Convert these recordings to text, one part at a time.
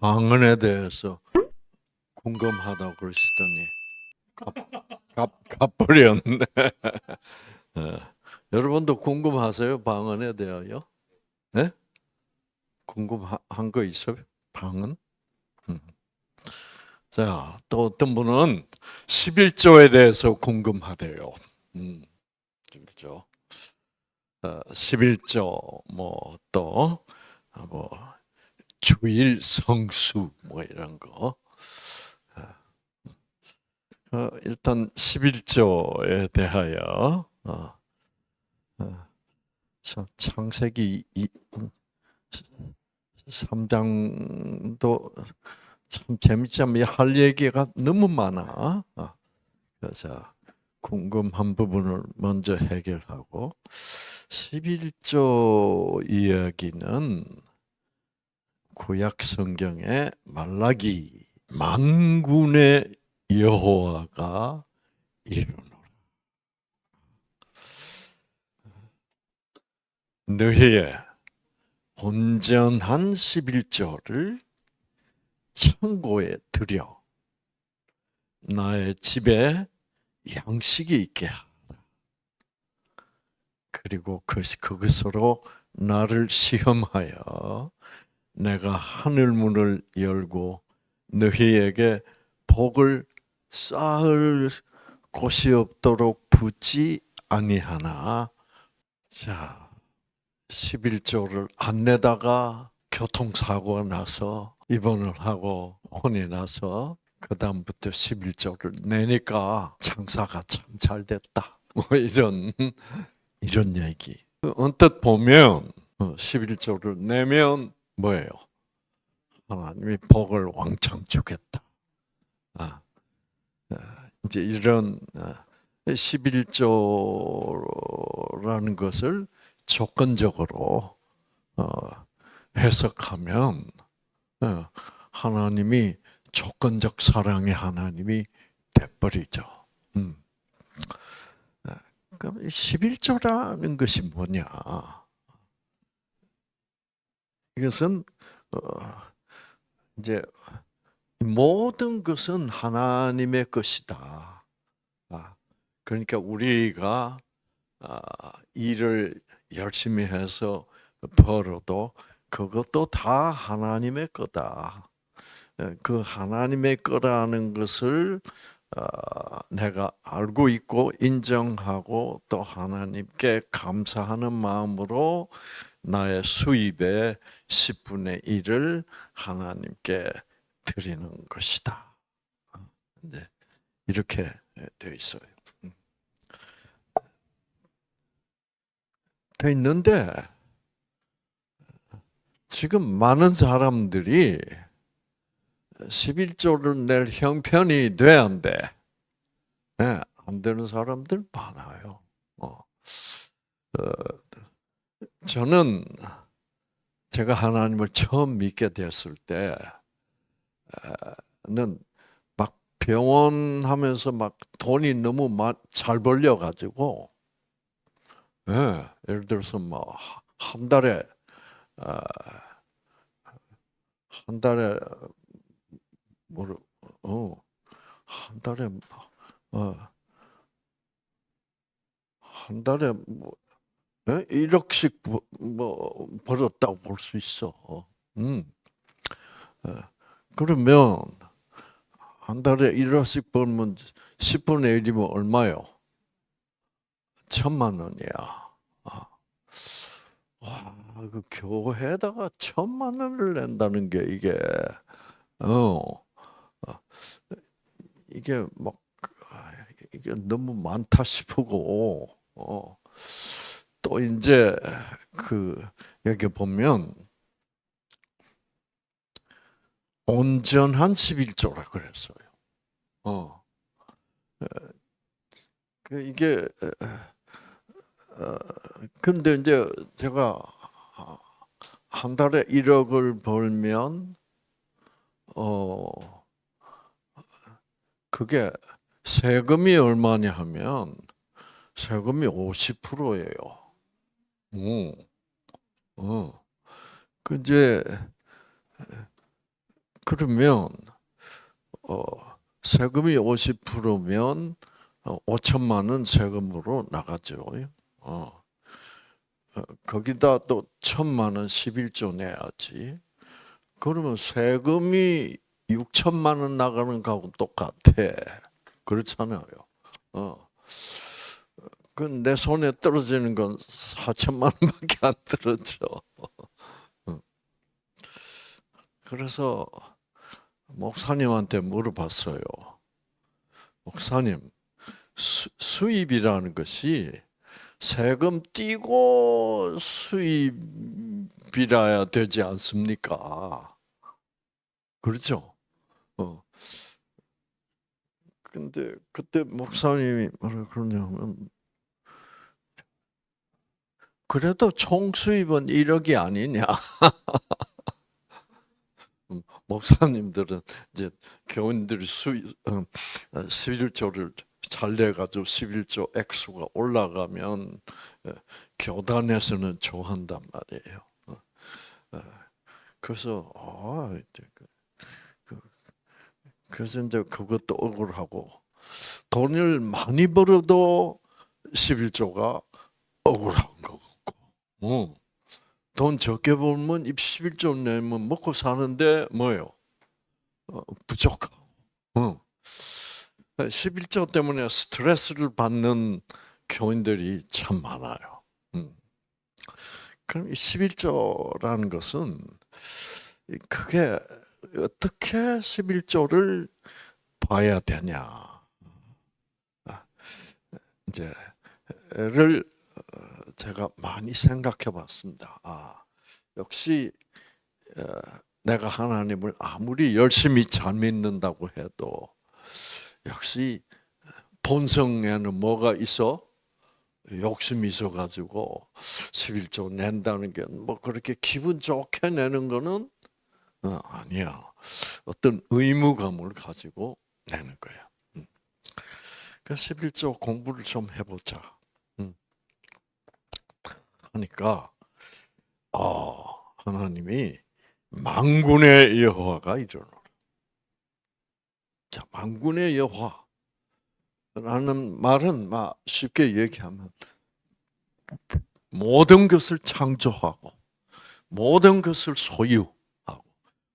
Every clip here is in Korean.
방언에 대해서 궁금하다고 그러시더니 가버렸네. 여러분도 궁금하세요? 방언에 대하여? 네? 궁금한 거 있어요? 방언? 음. 자, 또 어떤 분은 11조에 대해서 궁금하대요. 11조. 11조, 또, 뭐, 주일 성수, 이런 거. 일단 11조에 대하여, 창세기 3장도 참 재밌지만 할 얘기가 너무 많아. 그래서 궁금한 부분을 먼저 해결하고 11조 이야기는 구약 성경의 말라기 만군의 여호와가 이루노라. 너희의 온전한 11조를 창고에 들여 나의 집에 양식이 있게 하라. 그리고 그것으로 나를 시험하여 내가 하늘 문을 열고 너희에게 복을 쌓을 곳이 없도록 붓지 아니하나. 자, 11조를 안 내다가 교통사고가 나서 입원을 하고 혼이 나서 그 다음부터 11조를 내니까 장사가 참 잘 됐다. 이런 얘기. 언뜻 보면 11조를 내면 뭐예요? 하나님이 복을 왕창 주겠다. 이제 이런 11조라는 것을 조건적으로 해석하면 하나님이 조건적 사랑의 하나님이 돼버리죠. 그럼 11조라는 것이 뭐냐? 이것은 이제 모든 것은 하나님의 것이다. 그러니까 우리가 일을 열심히 해서 벌어도 그것도 다 하나님의 거다. 그 하나님의 거라는 것을 내가 알고 있고 인정하고 또 하나님께 감사하는 마음으로 나의 수입의 10분의 1을 하나님께 드리는 것이다. 네, 이렇게 되어 있어요. 되어 있는데 지금 많은 사람들이 11조를 낼 형편이 돼 안 돼? 네, 안 되는 사람들 많아요. 저는 제가 하나님을 처음 믿게 됐을 때는 막 병원하면서 막 돈이 너무 잘 벌려가지고, 예를 들어서 뭐 한 달에 한 달에 뭐 한 달에 한 달에 뭐 1억씩 벌었다고 볼 수 있어. 그러면 한 달에 1억씩 벌면 10분의 1이면 얼마요? 1,000,000원이야. 와, 그 교회에다가 1,000,000원을 낸다는 게 이게 막 이게 너무 많다 싶고 또 이제 여기 보면 온전한 11조라 그랬어요. 이게 근데 이제 제가 한 달에 1억을 벌면 그게 세금이 얼마냐 하면 세금이 50%예요. 그 이제 그러면 어, 세금이 50%면 5천만 원 세금으로 나가죠. 거기다 또 1,000만 원 11조 내야지. 그러면 세금이 6천만 원 나가는 거하고 똑같아. 그렇잖아요. 그 내 손에 떨어지는 건 4천만 원밖에 안 떨어져. 그래서 목사님한테 물어봤어요. 목사님, 수입이라는 것이 세금 떼고 수입이라야 되지 않습니까? 그렇죠? 근데 그때 목사님이 뭐라 그러냐면, 그래도 총 수입은 1억이 아니냐. 목사님들은 이제 교인들이 11조를 잘 내가지고 11조 액수가 올라가면 교단에서는 좋아한단 말이에요. 그래서 그래서 이제 그것도 억울하고, 돈을 많이 벌어도 11조가 억울한 거고, 돈 적게 벌면 11조 내면 먹고 사는데 뭐예요? 부족하고. 11조 때문에 스트레스를 받는 교인들이 참 많아요. 그럼 11조라는 것은 그게 어떻게 11조를 봐야 되냐? 이제를 제가 많이 생각해 봤습니다. 역시 내가 하나님을 아무리 열심히 잘 믿는다고 해도 역시 본성에는 뭐가 있어? 욕심이 있어가지고 11조 낸다는 게 뭐 그렇게 기분 좋게 내는 거는 아니야. 어떤 의무감을 가지고 내는 거야. 그래서 11조 공부를 좀 해보자. 하니까 하나님이 만군의 여호와가 이르노라. 자, 만군의 여호와라는 말은 쉽게 얘기하면 모든 것을 창조하고 모든 것을 소유하고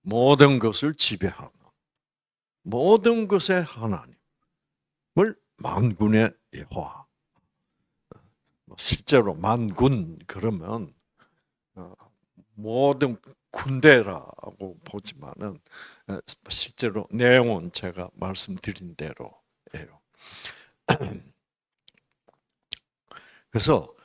모든 것을 지배하는 모든 것의 하나님을 만군의 여호와. 실제로 만군 그러면 모든 군대라고 보지만은 실제로 내용은 제가 말씀드린 대로예요. 그래서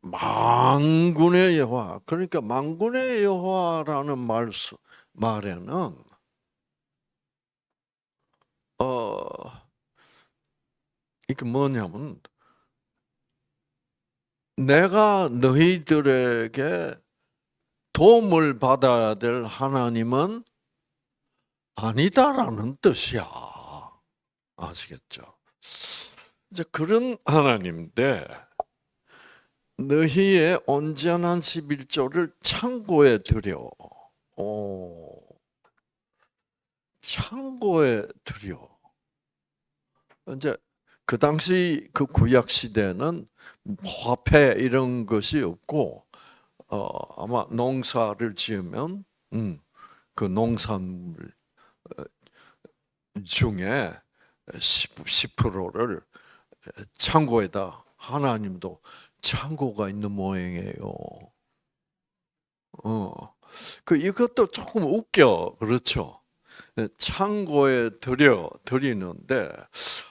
만군의 여호와, 그러니까 만군의 여호와라는 말에는 이게 뭐냐면 내가 너희들에게 도움을 받아야 될 하나님은 아니다라는 뜻이야. 아시겠죠? 이제 그런 하나님인데 너희의 온전한 11조를 창고에 들여. 창고에 들여. 이제 그 당시 그 구약 시대는 화폐 이런 것이 없고 아마 농사를 지으면 그 농산물 중에 10%를 창고에다, 하나님도 창고가 있는 모양이에요. 이것도 조금 웃겨, 그렇죠? 창고에 드리는데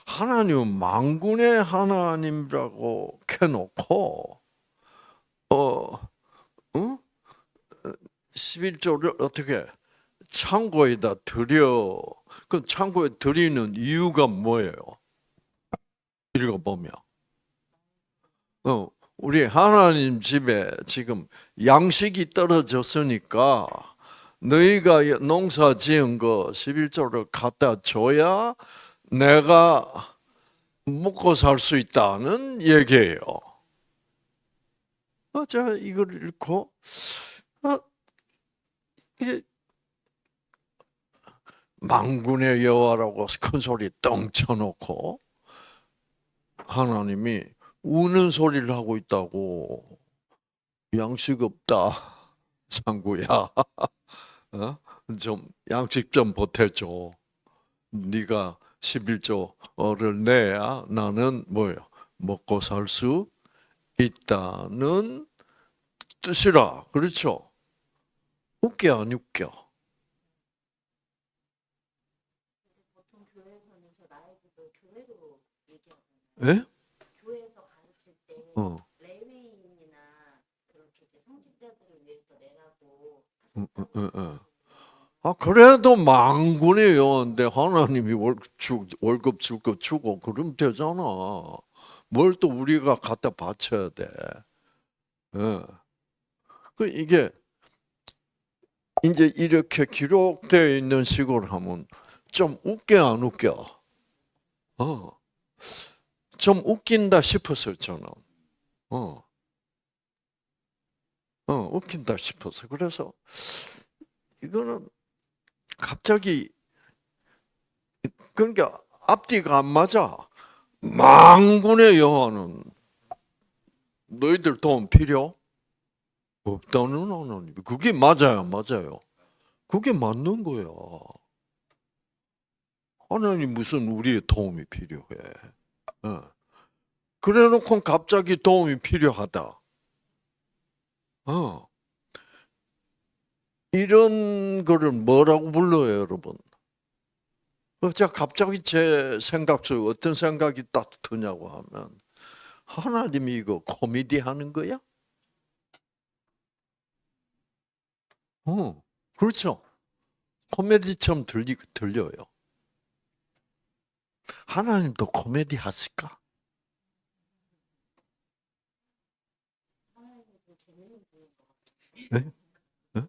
하나님은 만군의 하나님이라고 켜놓고 11조를 어떻게 창고에다 드려? 그럼 창고에 드리는 이유가 뭐예요? 읽어보면 우리 하나님 집에 지금 양식이 떨어졌으니까 너희가 농사 지은 거 11조를 갖다 줘야 내가 먹고 살 수 있다는 얘기예요. 제가 이걸 읽고 이게 만군의 여호와라고 큰 소리 떵 쳐놓고 하나님이 우는 소리를 하고 있다고. 양식 없다, 상구야. 어? 좀 양식 좀 보태줘. 네가 11조를 내야 나는 뭐요? 먹고 살 수 있다는 뜻이라. 그렇죠? 웃겨 안 웃겨? 보통 교회에서는 저 나의 집을 교회로 얘기하잖아요. 예? 교회에서 가르칠 때 어. 레위인이나 그렇게 이제 성직자들을 위해서 내라고 예. 아, 그래도 만군의 여호와인데 하나님이 월급 줄 거 주고 그러면 되잖아. 뭘 또 우리가 갖다 바쳐야 돼. 예. 그 이게 이제 이렇게 기록되어 있는 식으로 하면 좀 웃겨 안 웃겨? 좀 웃긴다 싶었어요 저는. 어, 웃긴다 싶었어. 그래서 이거는 갑자기 그러니까 앞뒤가 안 맞아. 만군의 여호와는 너희들 도움 필요 없다는 하나님. 그게 맞아요, 맞아요. 그게 맞는 거야. 하나님 무슨 우리의 도움이 필요해? 그래놓고 갑자기 도움이 필요하다. 이런 거를 뭐라고 불러요, 여러분? 자, 갑자기 제 생각 속에 어떤 생각이 딱 드냐고 하면 하나님이 이거 코미디 하는 거야? 그렇죠. 코미디처럼 들려요. 하나님도 코미디 하실까? 하나님이 좀 재밌는 분인 것 같아요. 네? 네?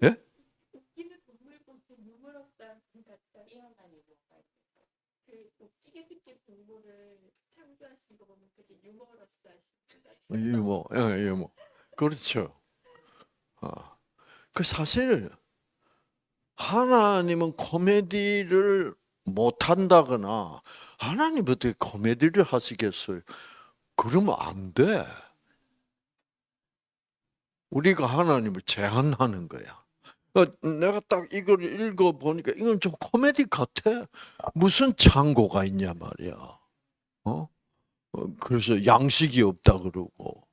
예? 웃기는 동물 보통 유머러스한 분 같다. 뛰어난 유머가 있어서 그 웃기게 생긴 동물을 창조하신 거 보면 되게 유머러스하신 분 같아요. 유머, 예, 유머. 그렇죠. 그 사실 하나님은 코미디를 못 한다거나 하나님 어떻게 코미디를 하시겠어요? 그러면 안 돼. 우리가 하나님을 제한하는 거야. 내가 딱 이걸 읽어 보니까 이건 좀 코미디 같아. 무슨 창고가 있냐 말이야. 그래서 양식이 없다 그러고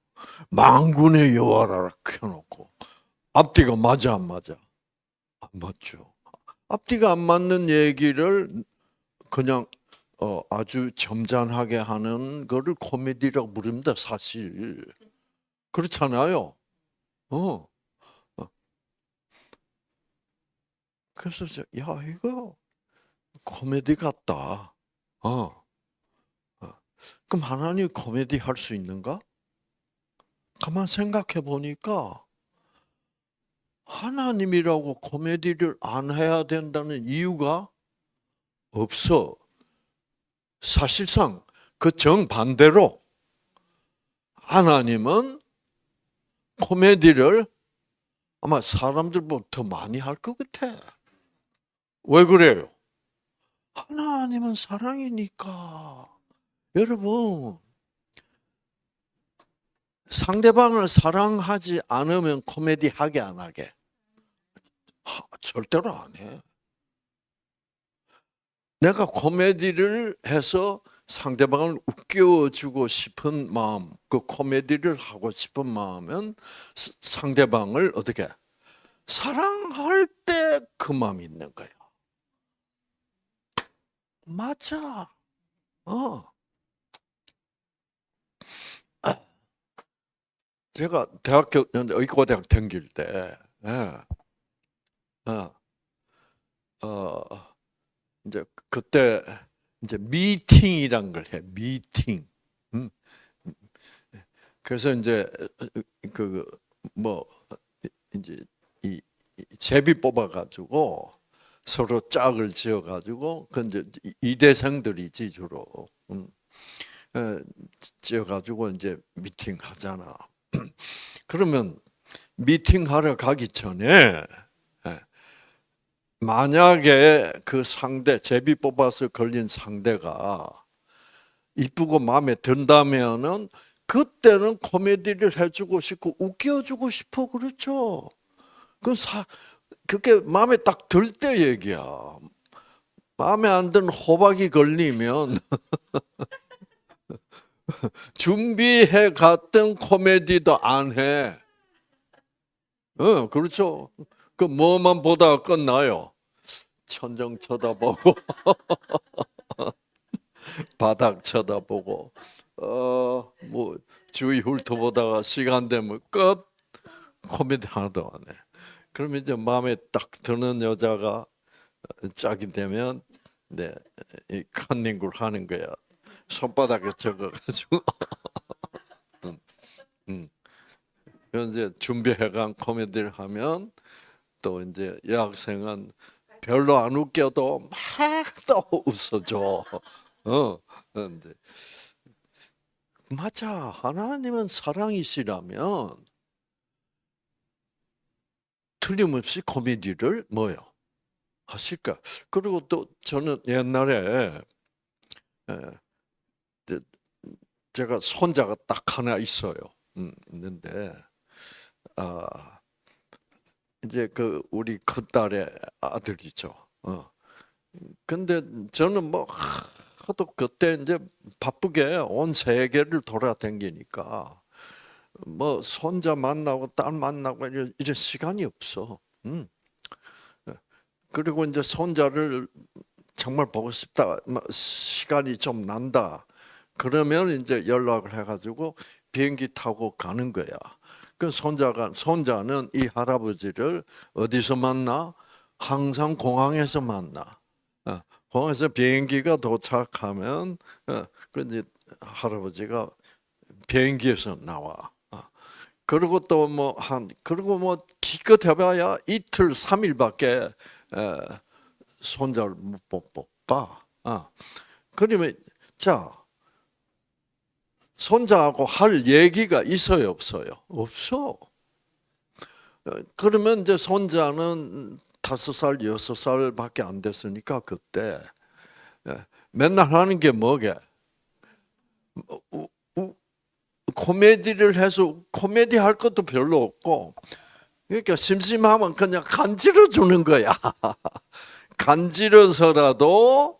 만군의 여호와라 켜놓고 앞뒤가 맞아 안 맞아? 안 맞죠. 앞뒤가 안 맞는 얘기를 그냥 아주 점잖하게 하는 거를 코미디라고 부릅니다. 사실 그렇잖아요. 어. 그래서 야 이거 코미디 같다. 어. 그럼 하나님 코미디 할 수 있는가? 가만 생각해 보니까 하나님이라고 코미디를 안 해야 된다는 이유가 없어. 사실상 그 정반대로 하나님은 코미디를 아마 사람들보다 더 많이 할 것 같아. 왜 그래요? 하나님은 사랑이니까. 여러분, 상대방을 사랑하지 않으면 코미디 하게 안 하게? 절대로 안 해. 내가 코미디를 해서 상대방을 웃겨주고 싶은 마음, 그 코미디를 하고 싶은 마음은 상대방을 어떻게 사랑할 때 그 마음이 있는 거야. 맞아. 제가 대학교 의과대학 다닐 때, 예. 어, 어, 이제 그때 이제 미팅이란 걸 해. 미팅. 음. 그래서 이제 그 뭐 이제 이 제비 뽑아가지고 서로 짝을 지어가지고 그 이제 이대생들이지 주로 지어가지고 이제 미팅 하잖아. 그러면 미팅하러 가기 전에 만약에 그 상대, 제비 뽑아서 걸린 상대가 이쁘고 마음에 든다면은 그때는 코미디를 해주고 싶고 웃겨주고 싶어. 그렇죠? 그게 마음에 딱 들 때 얘기야. 마음에 안 드는 호박이 걸리면 준비해 갔던 코미디도 안 해. 그렇죠. 그 뭐만 보다가 끝나요. 천정 쳐다보고 바닥 쳐다보고 뭐 주위 훑어보다가 시간 되면 끝. 코미디 하나도 안 해. 그러면 이제 마음에 딱 드는 여자가 짝이 되면 이 컨닝을 하는 거야. 손바닥에 적어가지고 음. 그래서 이제 준비해간 코미디를 하면 또 이제 여학생은 별로 안 웃겨도 막 또 웃어줘. 이제 맞아. 하나님은 사랑이시라면 틀림없이 코미디를 뭐요? 하실까? 그리고 또 저는 옛날에 제가 손자가 딱 하나 있어요. 있는데 이제 그 우리 큰딸의 아들이죠. 근데 저는 뭐 하도 그때 이제 바쁘게 온 세계를 돌아다니니까 뭐 손자 만나고 딸 만나고 이런 시간이 없어. 그리고 이제 손자를 정말 보고 싶다, 시간이 좀 난다. 그러면 이제 연락을 해가지고 비행기 타고 가는 거야. 그 손자는 이 할아버지를 어디서 만나? 항상 공항에서 만나. 공항에서 비행기가 도착하면 그 이제 할아버지가 비행기에서 나와. 그리고 또 그리고 뭐 기껏 해봐야 이틀 3일밖에 손자를 못 봐. 그러면 자 손자하고 할 얘기가 있어요, 없어요? 없어. 그러면 이제 손자는 5살, 6살밖에 안 됐으니까 그때 맨날 하는 게 뭐게? 코미디를 해서 코미디 할 것도 별로 없고, 그러니까 심심하면 그냥 간지러 주는 거야. 간지러서라도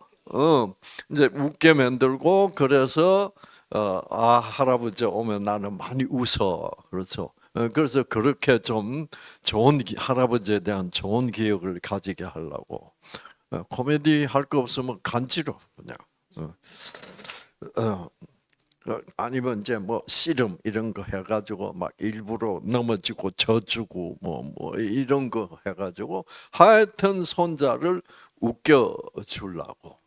이제 웃게 만들고 그래서 할아버지 오면 나는 많이 웃어. 그렇죠. 그래서 그렇게 좀 좋은 할아버지에 대한 좋은 기억을 가지게 하려고 코미디 할 거 없으면 간지러 그냥. 아니면 이제 뭐 씨름 이런 거 해가지고 막 일부러 넘어지고 져주고 뭐 이런 거 해가지고 하여튼 손자를 웃겨 주려고.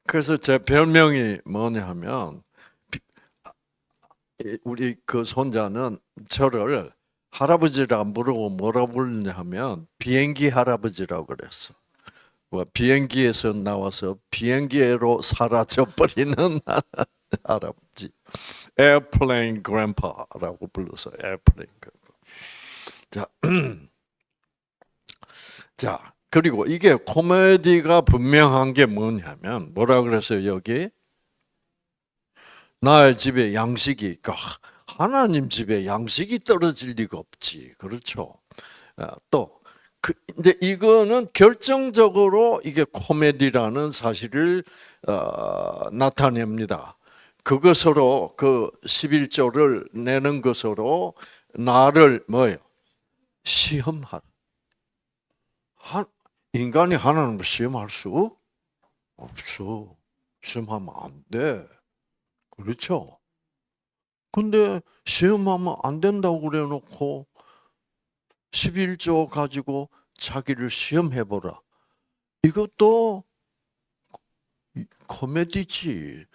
그래서 제 별명이 뭐냐면 우리 그 손자는 저를 할아버지라 안 부르고 뭐라 부르냐면 비행기 할아버지라고 그랬어. 뭐 비행기에서 나와서 비행기로 사라져 버리는 할아버지. Airplane Grandpa라고 불러서 Airplane Grandpa. 자, 그리고 이게 코미디가 분명한 게 뭐냐면 뭐라 그랬어요 여기? 나의 집에 양식이 있고 하나님 집에 양식이 떨어질 리가 없지. 그렇죠? 또 근데 이거는 결정적으로 이게 코미디라는 사실을 나타냅니다. 그것으로 그 11조를 내는 것으로 나를 뭐예요? 시험하라. 인간이 하나님을 시험할 수 없어. 시험하면 안 돼. 그렇죠? 근데 시험하면 안 된다고 그래 놓고 11조 가지고 자기를 시험해보라. 이것도 코미디지.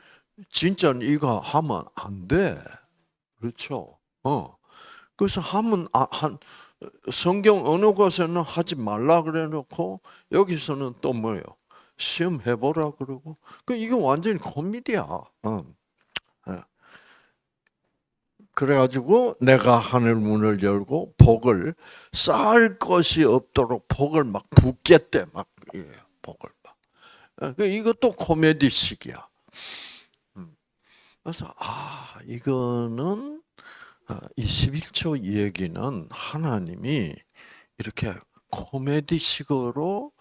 진짜는 이거 하면 안 돼. 그렇죠? 그래서 성경 어느 곳에는 하지 말라 그래 놓고 여기서는 또 뭐예요? 시험해보라 그러고. 이거 완전히 코미디야. 그래가지고 내가 하늘 문을 열고 복을 쌓을 것이 없도록 복을 막 붓겠대 막 복을 막. 이것도 코미디식이야. 그래서 이거는 이 11조 얘기는 하나님이 이렇게 코미디식으로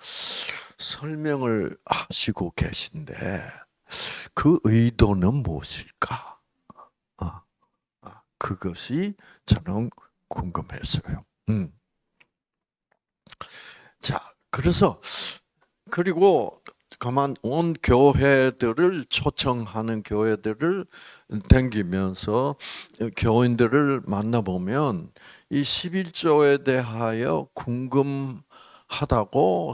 설명을 하시고 계신데 그 의도는 무엇일까? 그것이 저는 궁금했어요. 자, 그리고 가만 온 교회들을 초청하는 교회들을 댕기면서 교인들을 만나보면 이 11조에 대하여 궁금하다고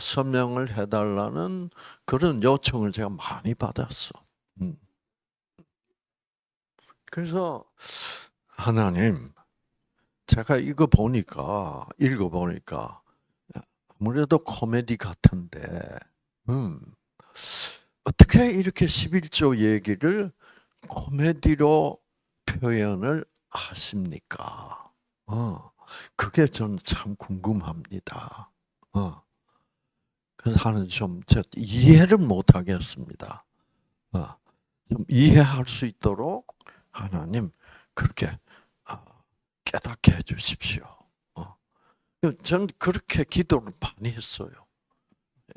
설명을 해달라는 그런 요청을 제가 많이 받았어. 그래서 하나님, 제가 읽어보니까 아무래도 코미디 같은데, 어떻게 이렇게 11조 얘기를 코미디로 표현을 하십니까? 그게 저는 참 궁금합니다. 그래서 하는 제가 이해를 못 하겠습니다. 좀 이해할 수 있도록 하나님 그렇게 깨닫게 해주십시오. 저는 그렇게 기도를 많이 했어요.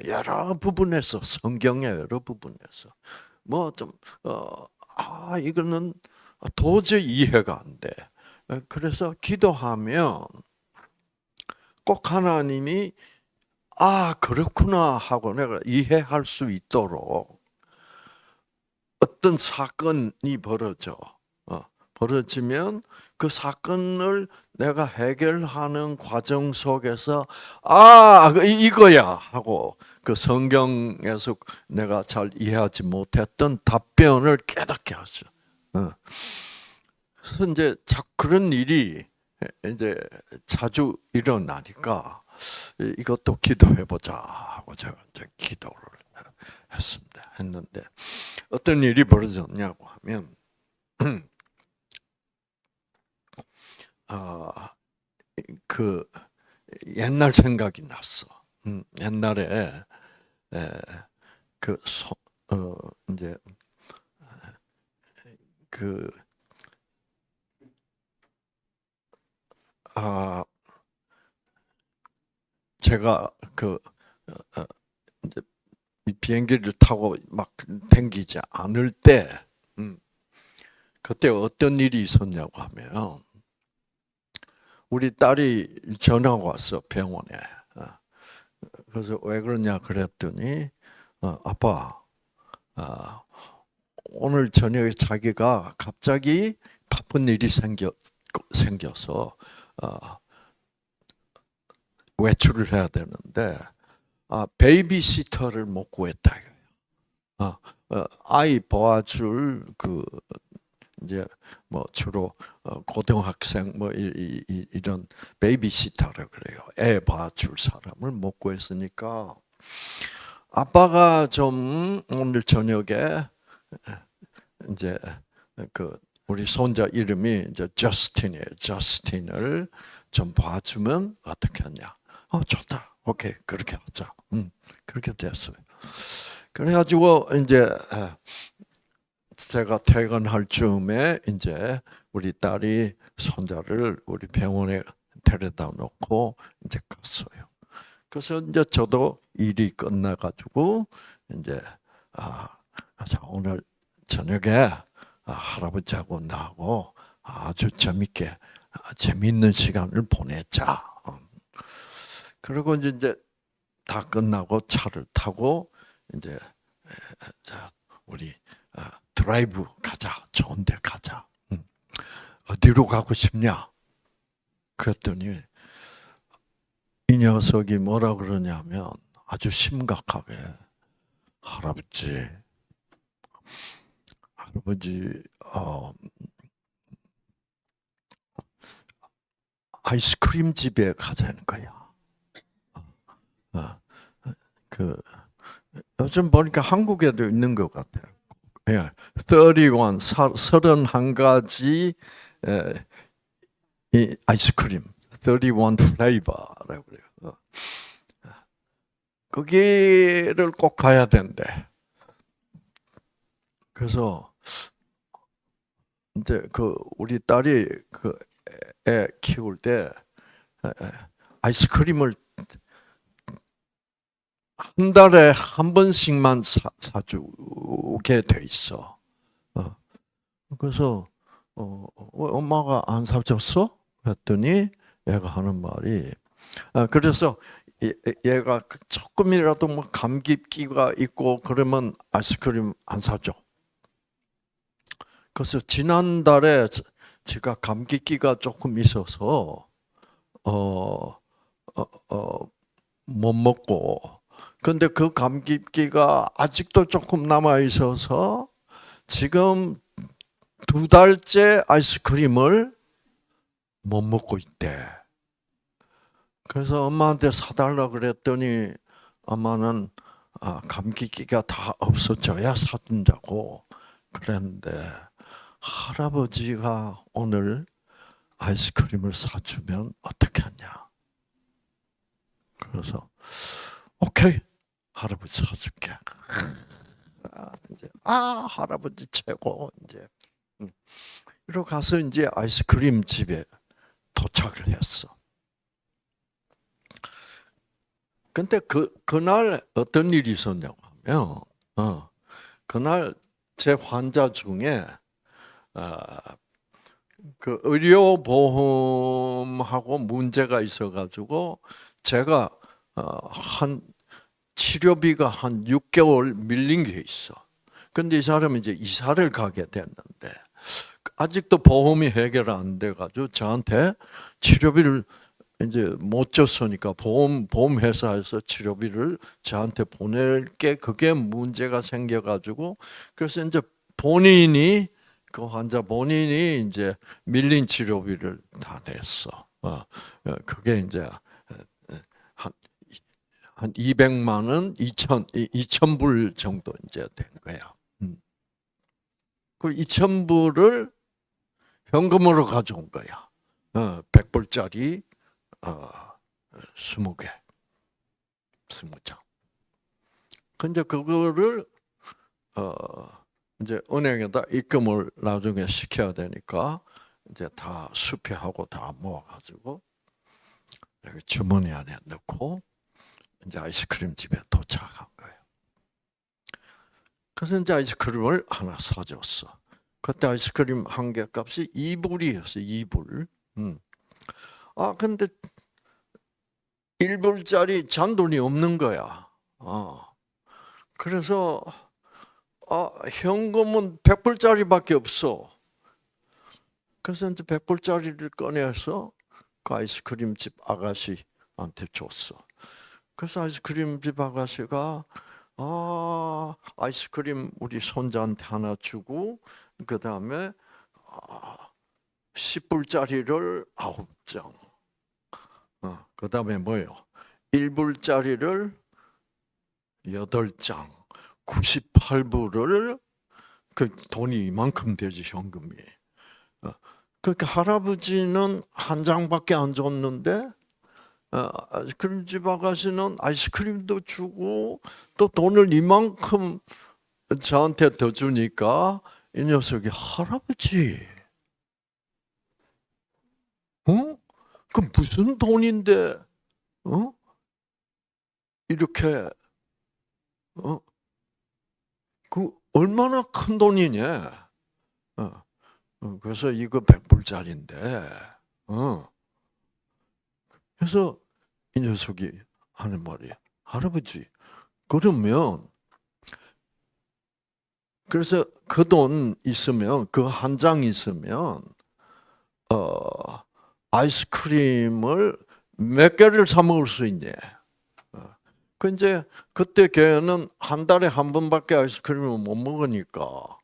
여러 부분에서 성경의 여러 부분에서 이거는 도저히 이해가 안 돼. 그래서 기도하면 꼭 하나님이 그렇구나 하고 내가 이해할 수 있도록 어떤 사건이 벌어지면 그 사건을 내가 해결하는 과정 속에서 이거야 하고 그 성경에서 내가 잘 이해하지 못했던 답변을 깨닫게 하죠. 그래서 이제 그런 일이 이제 자주 일어나니까 이것도 기도해보자 하고 제가 이제 기도를 했는데 어떤 일이 벌어졌냐고 하면 그 옛날 생각이 났어. 옛날에 이제 제가 이제 비행기를 타고 막 댕기지 않을 때, 그때 어떤 일이 있었냐고 하면, 우리 딸이 전화가 왔어, 병원에. 그래서 왜 그러냐 그랬더니, 아빠, 오늘 저녁에 자기가 갑자기 바쁜 일이 생겨서, 외출을 해야 되는데, 베이비시터를 못 구했다. 아이 봐줄 이제 주로 고등학생 이런 베이비시터를 그래요. 애 봐줄 사람을 못 구했으니까 아빠가 좀 오늘 저녁에 이제 우리 손자 이름이 이제 저스틴이에요. 저스틴을 좀 봐주면 어떻게 하냐? 좋다. 오케이, 그렇게 하자. 그렇게 됐어요. 그래가지고 이제 제가 퇴근할 즈음에 이제 우리 딸이 손자를 우리 병원에 데려다 놓고 이제 갔어요. 그래서 이제 저도 일이 끝나가지고 이제 자, 오늘 저녁에 할아버지하고 나하고 아주 재밌는 시간을 보내자. 그리고 이제 다 끝나고 차를 타고 이제 자, 우리 드라이브 가자. 좋은 데 가자. 어디로 가고 싶냐? 그랬더니 이 녀석이 뭐라 그러냐면 아주 심각하게 할아버지 아이스크림 집에 가자는 거야. 요즘 보니까 한국에도 있는 것 같아요. 예, 31가지 이 아이스크림 31 플레이버라고 그래요. 거기를 꼭 가야 된대. 그래서 이제 그 우리 딸이 그 애 키울 때 아이스크림을 한 달에 한 번씩만 사주게 돼 있어. 그래서 엄마가 안 사줬어? 그랬더니 얘가 하는 말이 그래서 얘가 조금이라도 뭐 감기기가 있고 그러면 아이스크림 안 사줘. 그래서 지난달에 제가 감기기가 조금 있어서 못 먹고 근데 그 감기기가 아직도 조금 남아 있어서 지금 2달째 아이스크림을 못 먹고 있대. 그래서 엄마한테 사달라 그랬더니 엄마는 감기기가 다 없어져야 사준다고 그랬는데 할아버지가 오늘 아이스크림을 사주면 어떻게 하냐. 그래서 오케이 할아버지 사줄게. 이제 할아버지 최고 이제 이러고 가서 이제 아이스크림 집에 도착을 했어. 근데 그날 어떤 일이 있었냐고 하면 그날 제 환자 중에 그 의료보험하고 문제가 있어가지고 제가 한 치료비가 한 6개월 밀린 게 있어. 근데 이 사람은 이제 이사를 가게 됐는데 아직도 보험이 해결 안 돼가지고 저한테 치료비를 이제 못 줬으니까 보험 회사에서 치료비를 저한테 보낼게 그게 문제가 생겨가지고 그래서 이제 본인이 그 환자 본인이 이제 밀린 치료비를 다 냈어. 그게 이제 한 200만 원, 2,000불 정도 이제 된 거야. 그 2,000불을 현금으로 가져온 거야. 100불짜리 20개, 20장. 근데 그거를 이제 은행에다 입금을 나중에 시켜야 되니까 이제 다 수표하고 다 모아가지고 여기 주머니 안에 넣고 이제 아이스크림 집에 도착한 거예요. 그래서 이제 아이스크림을 하나 사줬어. 그때 아이스크림 한 개 값이 2불이었어, 2불. 근데 1불짜리 잔돈이 없는 거야. 그래서 현금은 100불짜리밖에 없어. 그래서 이제 100불짜리를 꺼내서 그 아이스크림 집 아가씨한테 줬어. 그래서 아이스크림 집 아가씨가 아이스크림 우리 손자한테 하나 주고 그 다음에 10불짜리를 9장. 그 다음에 뭐요? 1불짜리를 8장. 98불을 그 돈이 이만큼 되지 현금이. 그러니까 할아버지는 한 장밖에 안 줬는데 아이스크림 집 아가씨는 아이스크림도 주고 또 돈을 이만큼 저한테 더 주니까 이 녀석이 할아버지, 그 무슨 돈인데, 이렇게, 그 얼마나 큰 돈이냐? 그래서 이거 100불짜리인데, 그래서 이 녀석이 하는 말이 할아버지, 그러면 그래서 그 돈 있으면 그 한 장 있으면 아이스크림을 몇 개를 사 먹을 수 있냐? 그 이제 그때 걔는 한 달에 한 번밖에 아이스크림을 못 먹으니까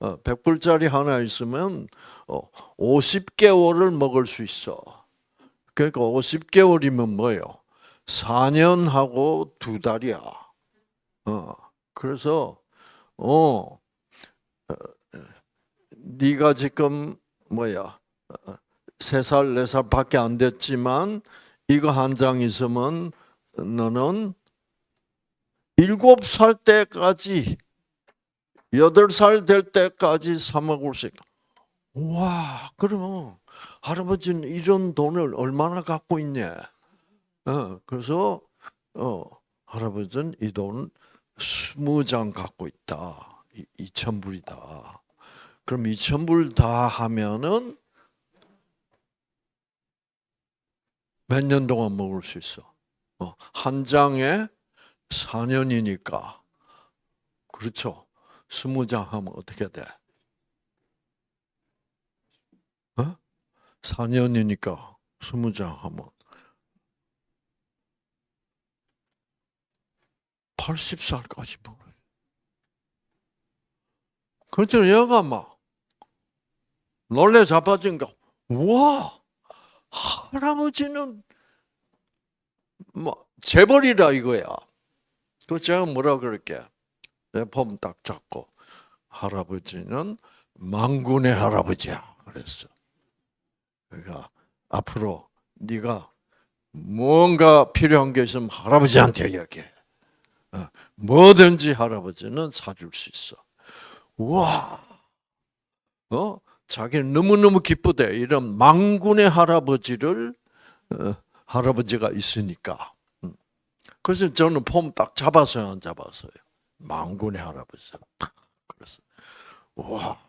100불짜리 하나 있으면 50개월을 먹을 수 있어. 그러니까 50개월이면 뭐예요? 4년하고 2달이야. 그래서 네가 지금 뭐야 3살, 4살밖에 안 됐지만 이거 한 장 있으면 너는 7살 때까지 8살 될 때까지 사 먹을 수 있다. 와, 그러면 할아버지는 이런 돈을 얼마나 갖고 있냐? 그래서 할아버지는 이 돈 20장 갖고 있다. 2,000불이다. 그럼 2,000불 다 하면은 몇 년 동안 먹을 수 있어? 한 장에 4년이니까. 그렇죠. 20장 하면 어떻게 돼? 4년이니까 20장 하면 80살까지 먹어요. 그렇죠. 얘가 막 놀래 자빠진가. 와, 할아버지는 뭐 재벌이라 이거야. 그 제가 뭐라 그럴게. 내 폼 딱 잡고 할아버지는 망군의 할아버지야. 그랬어. 그러니까 앞으로 네가 뭔가 필요한 게 있으면 할아버지한테 얘기해. 뭐든지 할아버지는 사줄 수 있어. 우와, 자기는 너무너무 기쁘대. 이런 망군의 할아버지를, 할아버지가 있으니까. 그래서 저는 폼 딱 잡았어요, 안 잡았어요? 망군의 할아버지. 그래서, 우와.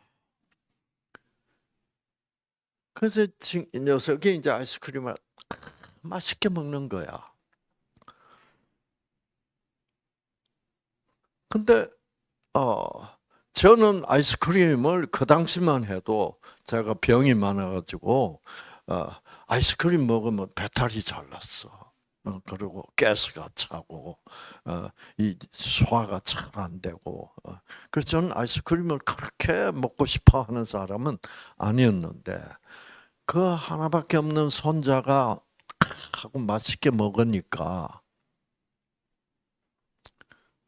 그래서 이 녀석이 이제 아이스크림을 맛있게 먹는 거야. 근데, 저는 아이스크림을 그 당시만 해도 제가 병이 많아가지고 아이스크림 먹으면 배탈이 잘 났어. 그리고 가스가 차고 이 소화가 잘 안 되고 그래서 저는 아이스크림을 그렇게 먹고 싶어하는 사람은 아니었는데 그 하나밖에 없는 손자가 하고 맛있게 먹으니까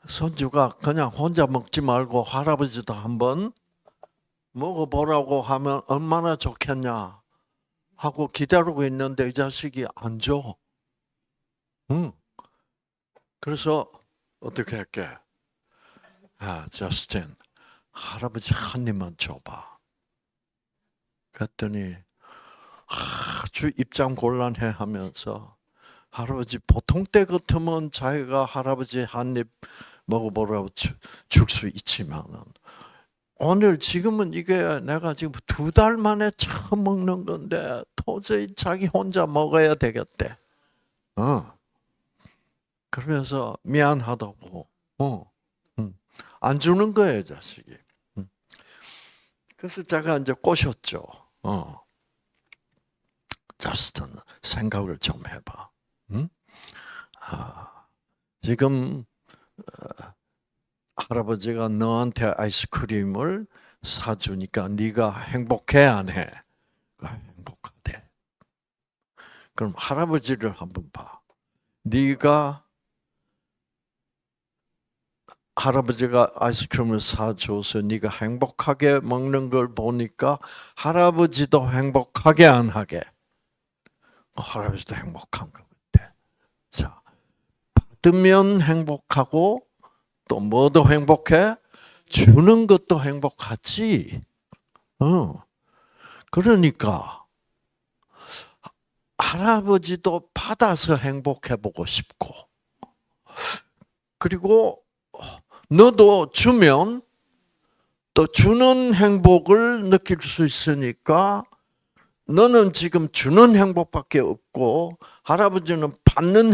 손주가 그냥 혼자 먹지 말고 할아버지도 한번 먹어보라고 하면 얼마나 좋겠냐 하고 기다리고 있는데 이 자식이 안 줘. 응. 그래서 어떻게 할게? 저스틴, 할아버지 한 입만 줘봐. 그랬더니 아주 입장 곤란해 하면서 할아버지 보통 때 같으면 자기가 할아버지 한 입 먹어보라고 줄 수 있지만은 오늘 지금은 이게 내가 지금 2달 만에 처음 먹는 건데 도저히 자기 혼자 먹어야 되겠대. 그러면서 미안하다고. 안 주는 거예요, 자식이. 그래서 제가 이제 꼬셨죠. 저스틴 생각을 좀 해봐. 지금 할아버지가 너한테 아이스크림을 사주니까 네가 행복해 안 해? 행복하대. 그럼 할아버지를 한번 봐. 네가 할아버지가 아이스크림을 사줘서 네가 행복하게 먹는 걸 보니까 할아버지도 행복하게 안 하게? 할아버지도 행복한 것 같아. 자, 받으면 행복하고 또 뭐도 행복해? 주는 것도 행복하지. 그러니까 할아버지도 받아서 행복해보고 싶고, 그리고 너도 주면 또 주는 행복을 느낄 수 있으니까 너는 지금 주는 행복밖에 없고 할아버지는 받는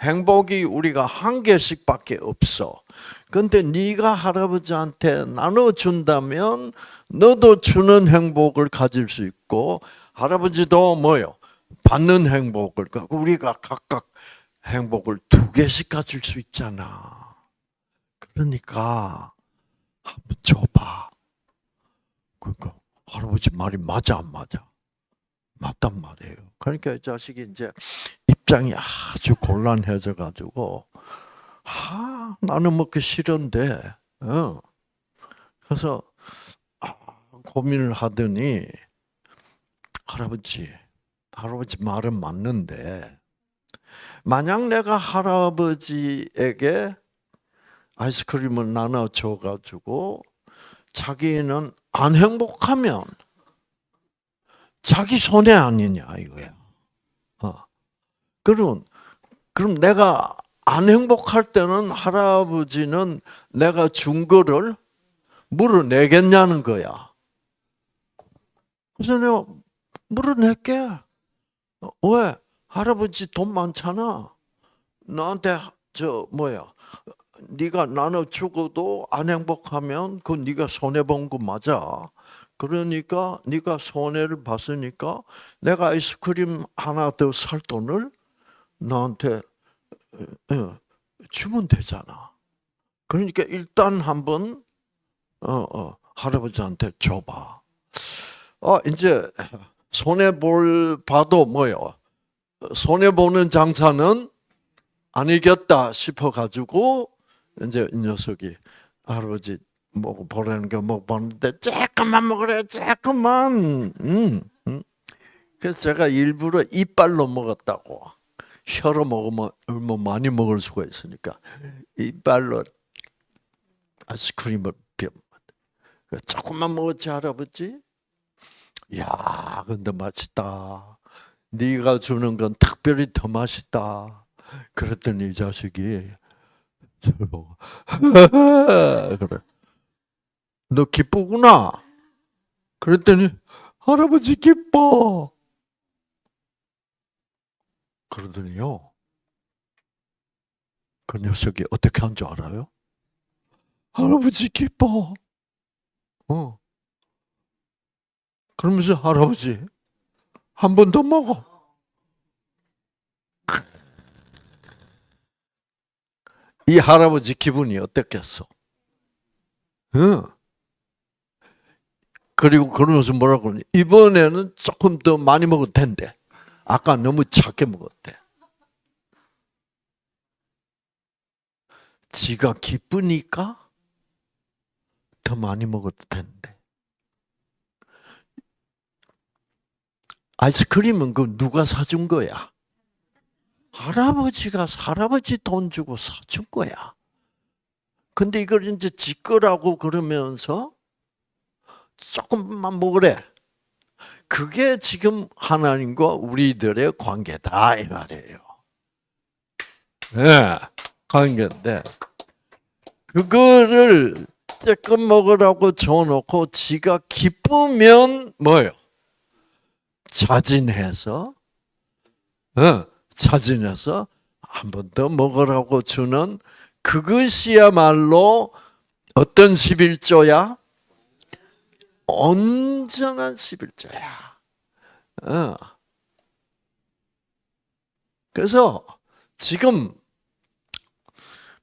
행복이 우리가 한 개씩밖에 없어. 근데 네가 할아버지한테 나눠준다면 너도 주는 행복을 가질 수 있고 할아버지도 뭐요? 받는 행복을. 우리가 각각 행복을 2개씩 가질 수 있잖아. 그러니까 한번 줘봐. 그러니까 할아버지 말이 맞아 안 맞아? 맞단 말이에요. 그러니까 이 자식이 이제 입장이 아주 곤란해져 가지고 나는 먹기 싫은데 그래서 고민을 하더니 할아버지 말은 맞는데 만약 내가 할아버지에게 아이스크림을 나눠줘가지고 자기는 안 행복하면 자기 손해 아니냐 이거야. 그럼 내가 안 행복할 때는 할아버지는 내가 준 거를 물어내겠냐는 거야. 그래서 내가 물어낼게. 왜? 할아버지 돈 많잖아. 나한테 네가 나눠주고도 안 행복하면 그건 네가 손해본 거 맞아. 그러니까 네가 손해를 봤으니까 내가 아이스크림 하나 더 살 돈을 나한테 주면 되잖아. 그러니까 일단 한번 할아버지한테 줘봐. 이제 손해 봐도 손해 보는 장사는 아니겠다 싶어 가지고 이제 이 녀석이 할아버지 보라는 게 먹봤는데 조금만 먹으래, 조금만. 그래서 제가 일부러 이빨로 먹었다고. 혀로 먹으면 얼마 많이 먹을 수가 있으니까 이빨로 아이스크림을 조금만 먹었지 할아버지. 야, 근데 맛있다. 네가 주는 건 특별히 더 맛있다. 그랬더니 이 자식이 저를 보고 그래. 너 기쁘구나. 그랬더니 할아버지 기뻐. 그러더니요. 그 녀석이 어떻게 한 줄 알아요? 할아버지 기뻐. 그러면서 할아버지 한 번 더 먹어. 이 할아버지 기분이 어땠겠어? 응. 그리고 그러면서 뭐라고 그러니? 이번에는 조금 더 많이 먹어도 된대. 아까 너무 작게 먹었대. 지가 기쁘니까 더 많이 먹어도 된대. 아이스크림은 그 누가 사준 거야? 할아버지가 할아버지 돈 주고 사준 거야. 근데 이걸 이제 지 거라고 그러면서 조금만 먹으래. 그게 지금 하나님과 우리들의 관계다 이 말이에요. 네, 관계인데 그거를 조금 먹으라고 줘놓고 지가 기쁘면 뭐예요? 자진해서 한 번 더 먹으라고 주는 그것이야말로 어떤 11조야? 온전한 11조야. 그래서 지금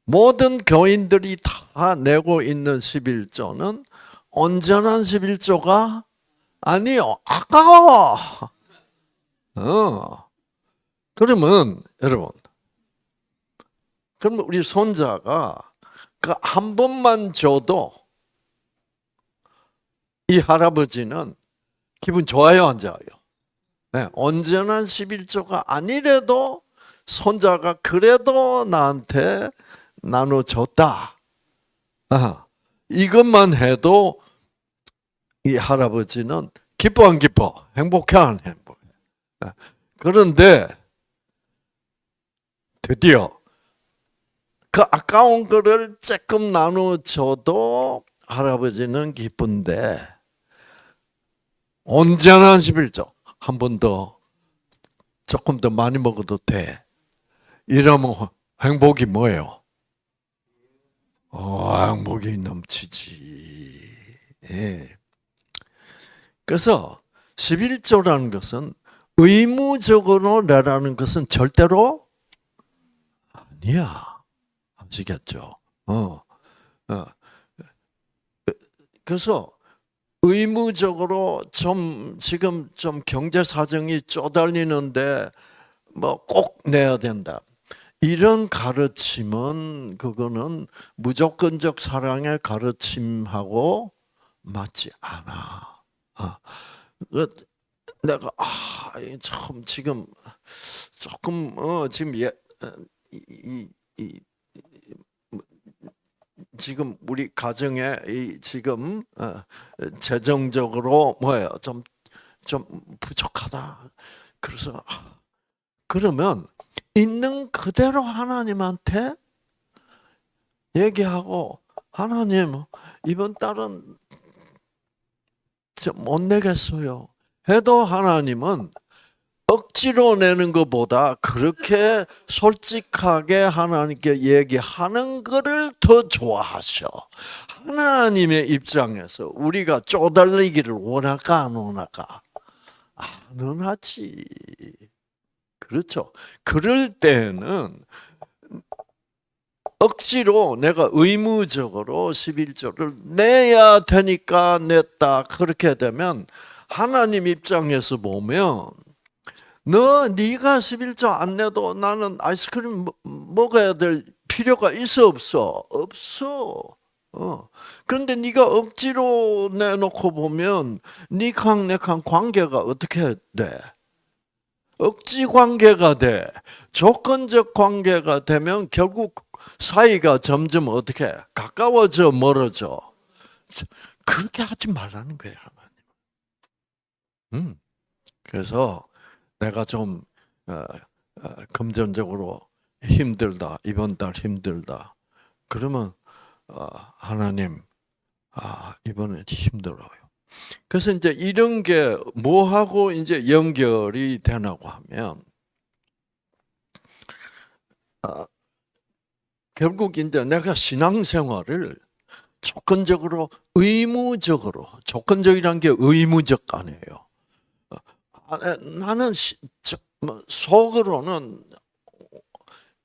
모든 교인들이 다 내고 있는 11조는 온전한 11조가 아니요. 아까워. 그러면 여러분, 그러면 우리 손자가 그 한 번만 줘도 이 할아버지는 기분 좋아요, 안 좋아요? 네, 온전한 11조가 아니래도 손자가 그래도 나한테 나눠줬다. 이것만 해도 이 할아버지는 기뻐 안 기뻐? 행복해 안 행복해? 그런데 드디어 그 아까운 거를 조금 나눠줘도 할아버지는 기쁜데 온전한 11조 한 번 더 조금 더 많이 먹어도 돼. 이러면 행복이 뭐예요? 행복이 넘치지. 예. 그래서 11조라는 것은 의무적으로 내라는 것은 절대로 아니야. 아시겠죠? 그래서 의무적으로 지금 좀 경제 사정이 쪼달리는데 뭐 꼭 내야 된다. 이런 가르침은 그거는 무조건적 사랑의 가르침하고 맞지 않아. 내가 참 지금 조금 지금 지금 우리 가정에 지금 재정적으로 뭐예요? 좀 부족하다. 그래서 그러면 있는 그대로 하나님한테 얘기하고 하나님 이번 달은 못 내겠어요. 해도 하나님은 억지로 내는 것보다 그렇게 솔직하게 하나님께 얘기하는 것을 더 좋아하셔. 하나님의 입장에서 우리가 쪼달리기를 원할까 안 원할까? 안 원하지. 그렇죠. 그럴 때는 억지로 내가 의무적으로 11조를 내야 되니까 냈다. 그렇게 되면 하나님 입장에서 보면 네가 11조 안 내도 나는 아이스크림 먹어야 될 필요가 있어 없어? 없어. 그런데 네가 억지로 내놓고 보면 네강 내강 관계가 어떻게 돼? 억지 관계가 돼. 조건적 관계가 되면 결국 사이가 점점 어떻게 가까워져 멀어져. 그렇게 하지 말라는 거예요, 하나님. 그래서 내가 좀 금전적으로 힘들다, 이번 달 힘들다. 그러면 하나님, 이번엔 힘들어요. 그래서 이제 이런 게 뭐하고 이제 연결이 되냐고 하면 결국 이제 내가 신앙생활을 조건적으로 의무적으로 조건적이란 게 의무적 아니에요. 나는 속으로는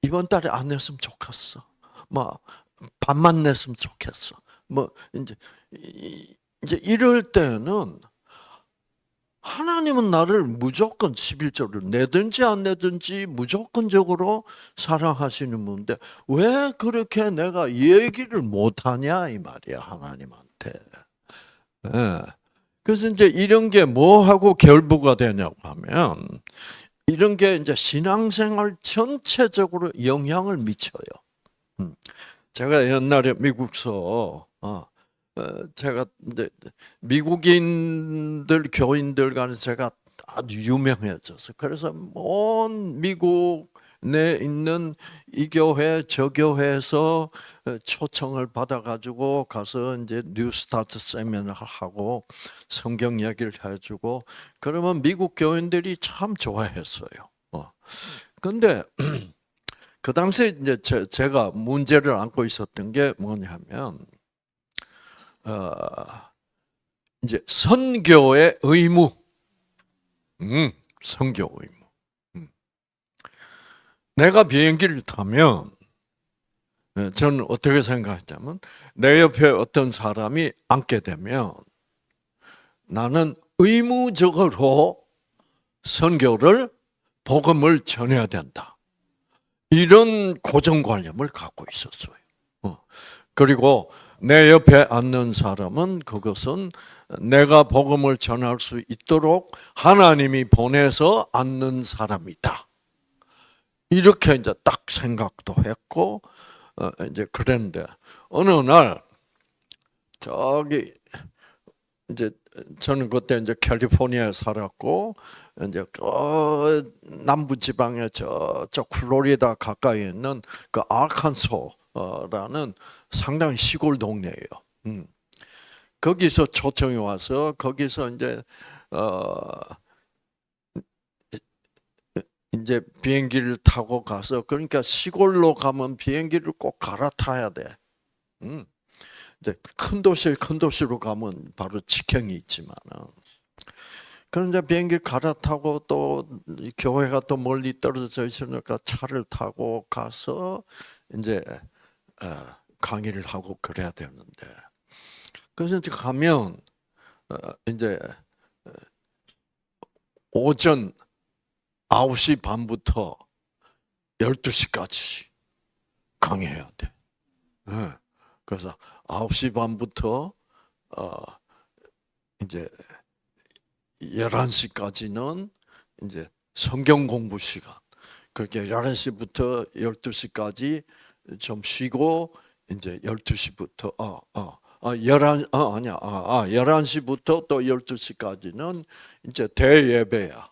이번 달에 안 냈으면 좋겠어. 뭐 반만 냈으면 좋겠어. 뭐 이제 이럴 때는 하나님은 나를 무조건 11조를 내든지 안 내든지 무조건적으로 사랑하시는 분인데 왜 그렇게 내가 얘기를 못하냐 이 말이야 하나님한테. 예. 그래서 이제 이런 게 뭐하고 결부가 되냐고 하면 이런 게 이제 신앙생활 전체적으로 영향을 미쳐요. 제가 옛날에 미국서 제가 이제 미국인들 교인들 간에 제가 아주 유명해졌어요. 그래서 온 미국 내 있는 이 교회 저 교회에서 초청을 받아가지고 가서 이제 뉴스타트 세미나를 하고 성경 이야기를 해주고 그러면 미국 교인들이 참 좋아했어요. 근데 그 당시에 이제 제가 문제를 안고 있었던 게 뭐냐면 이제 선교의 의무, 선교 의무. 내가 비행기를 타면 저는 어떻게 생각했냐면 내 옆에 어떤 사람이 앉게 되면 나는 의무적으로 선교를 복음을 전해야 된다. 이런 고정관념을 갖고 있었어요. 그리고 내 옆에 앉는 사람은 그것은 내가 복음을 전할 수 있도록 하나님이 보내서 앉는 사람이다. 이렇게 이제 딱 생각도 했고 이제 그랬는데 어느 날 저기 이제 저는 그때 이제 캘리포니아에 살았고 이제 남부 지방에 저쪽 플로리다 가까이 있는 그 아칸소라는 상당히 시골 동네예요. 거기서 초청이 와서 거기서 이제 비행기를 타고 가서 그러니까 시골로 가면 비행기를 꼭 갈아타야 돼. 이제 큰 도시로 가면 바로 직행이 있지만은. 그런데 비행기 갈아타고 또 교회가 또 멀리 떨어져 있으니까 차를 타고 가서 이제 강의를 하고 그래야 되는데. 그래서 이제 가면 이제 오전 9시 반부터 12시까지 강의해야 돼. 그래서 9시 반부터 이제 11시까지는 이제 성경 공부 시간. 그렇게 11시부터 12시까지 좀 쉬고 이제 12시부터 11시부터 또 12시까지는 이제 대예배야.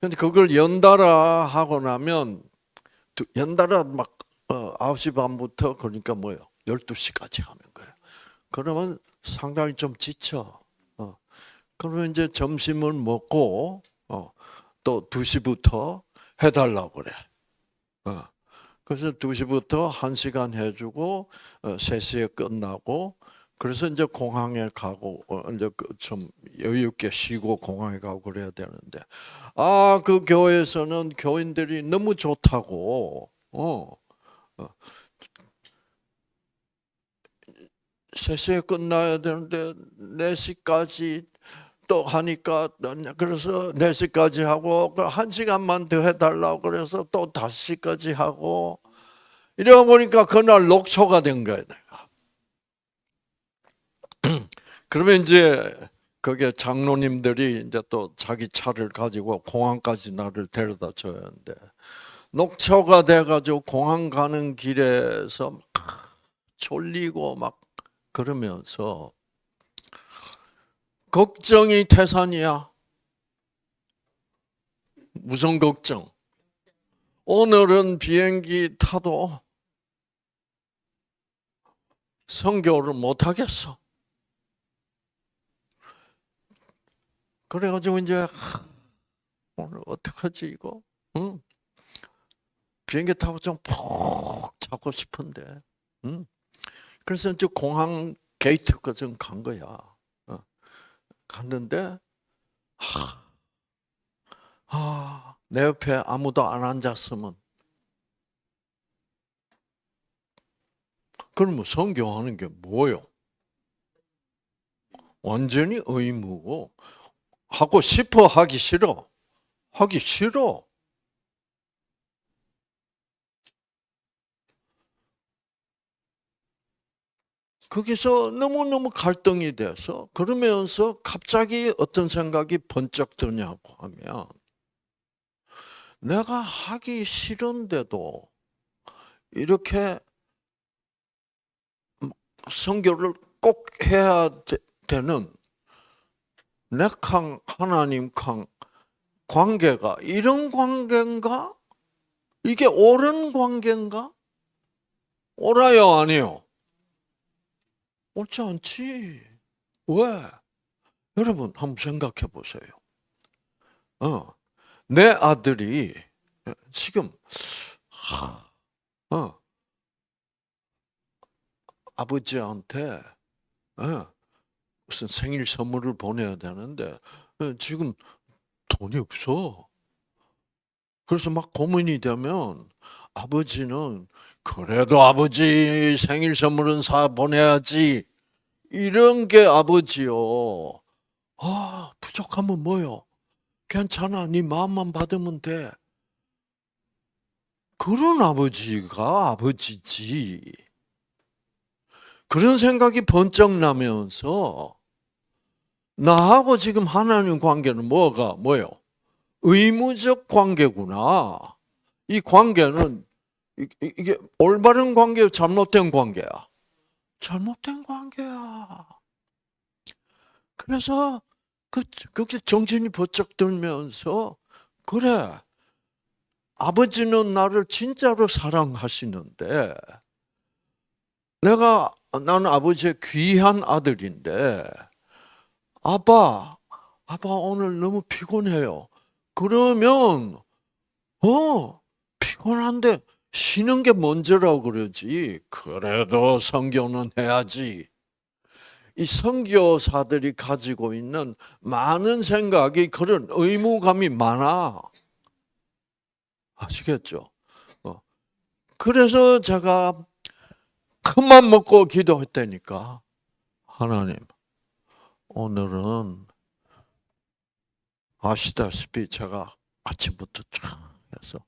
근데 그걸 연달아 하고 나면 연달아 막 9시 반부터 그러니까 뭐예요? 12시까지 하는 거예요. 그러면 상당히 좀 지쳐. 그러면 이제 점심을 먹고 또 2시부터 해달라고 그래. 그래서 2시부터 1시간 해주고 3시에 끝나고 그래서 이제 공항에 가고 이제 좀 여유 있게 쉬고 공항에 가고 그래야 되는데 그 교회에서는 교인들이 너무 좋다고 3시에 끝나야 되는데 4시까지 또 하니까 그래서 4시까지 하고 1시간만 더 해달라고 그래서 또 5시까지 하고 이러다 보니까 그날 녹초가 된 거야 내가. 그러면 이제 거기에 장로님들이 이제 또 자기 차를 가지고 공항까지 나를 데려다 줘야 하는데 녹초가 돼가지고 공항 가는 길에서 막 졸리고 막 그러면서 걱정이 태산이야. 무슨 걱정? 오늘은 비행기 타도 선교를 못 하겠어. 그래가지고 이제 오늘 어떡하지 이거? 응? 비행기 타고 좀 푹 자고 싶은데. 응? 그래서 이제 공항 게이트까지 간 거야. 갔는데 내 옆에 아무도 안 앉았으면 그러면 선교하는 게 뭐요? 완전히 의무고 하고 싶어 하기 싫어. 하기 싫어. 거기서 너무너무 갈등이 돼서 그러면서 갑자기 어떤 생각이 번쩍 드냐고 하면 내가 하기 싫은데도 이렇게 선교를 꼭 해야 되는 내랑 하나님랑 관계가 이런 관계인가? 이게 옳은 관계인가? 옳아요, 아니요? 옳지 않지. 왜? 여러분 한번 생각해 보세요. 내 아들이 지금 아버지한테 무슨 생일 선물을 보내야 되는데 지금 돈이 없어. 그래서 막 고민이 되면 아버지는 그래도 아버지 생일 선물은 사 보내야지. 이런 게 아버지요. 부족하면 뭐요? 괜찮아. 네 마음만 받으면 돼. 그런 아버지가 아버지지. 그런 생각이 번쩍 나면서 나하고 지금 하나님 관계는 뭐요? 의무적 관계구나. 이 관계는 이게 올바른 관계야, 잘못된 관계야? 잘못된 관계야. 그래서 그게 정신이 번쩍 들면서 그래. 아버지는 나를 진짜로 사랑하시는데 나는 아버지의 귀한 아들인데 아빠 오늘 너무 피곤해요. 그러면 피곤한데 쉬는 게 먼저라고 그러지. 그래도 선교는 해야지. 이 선교사들이 가지고 있는 많은 생각이 그런 의무감이 많아. 아시겠죠? 그래서 제가 큰맘 먹고 기도했다니까. 하나님, 오늘은 아시다시피 제가 아침부터 쫙 해서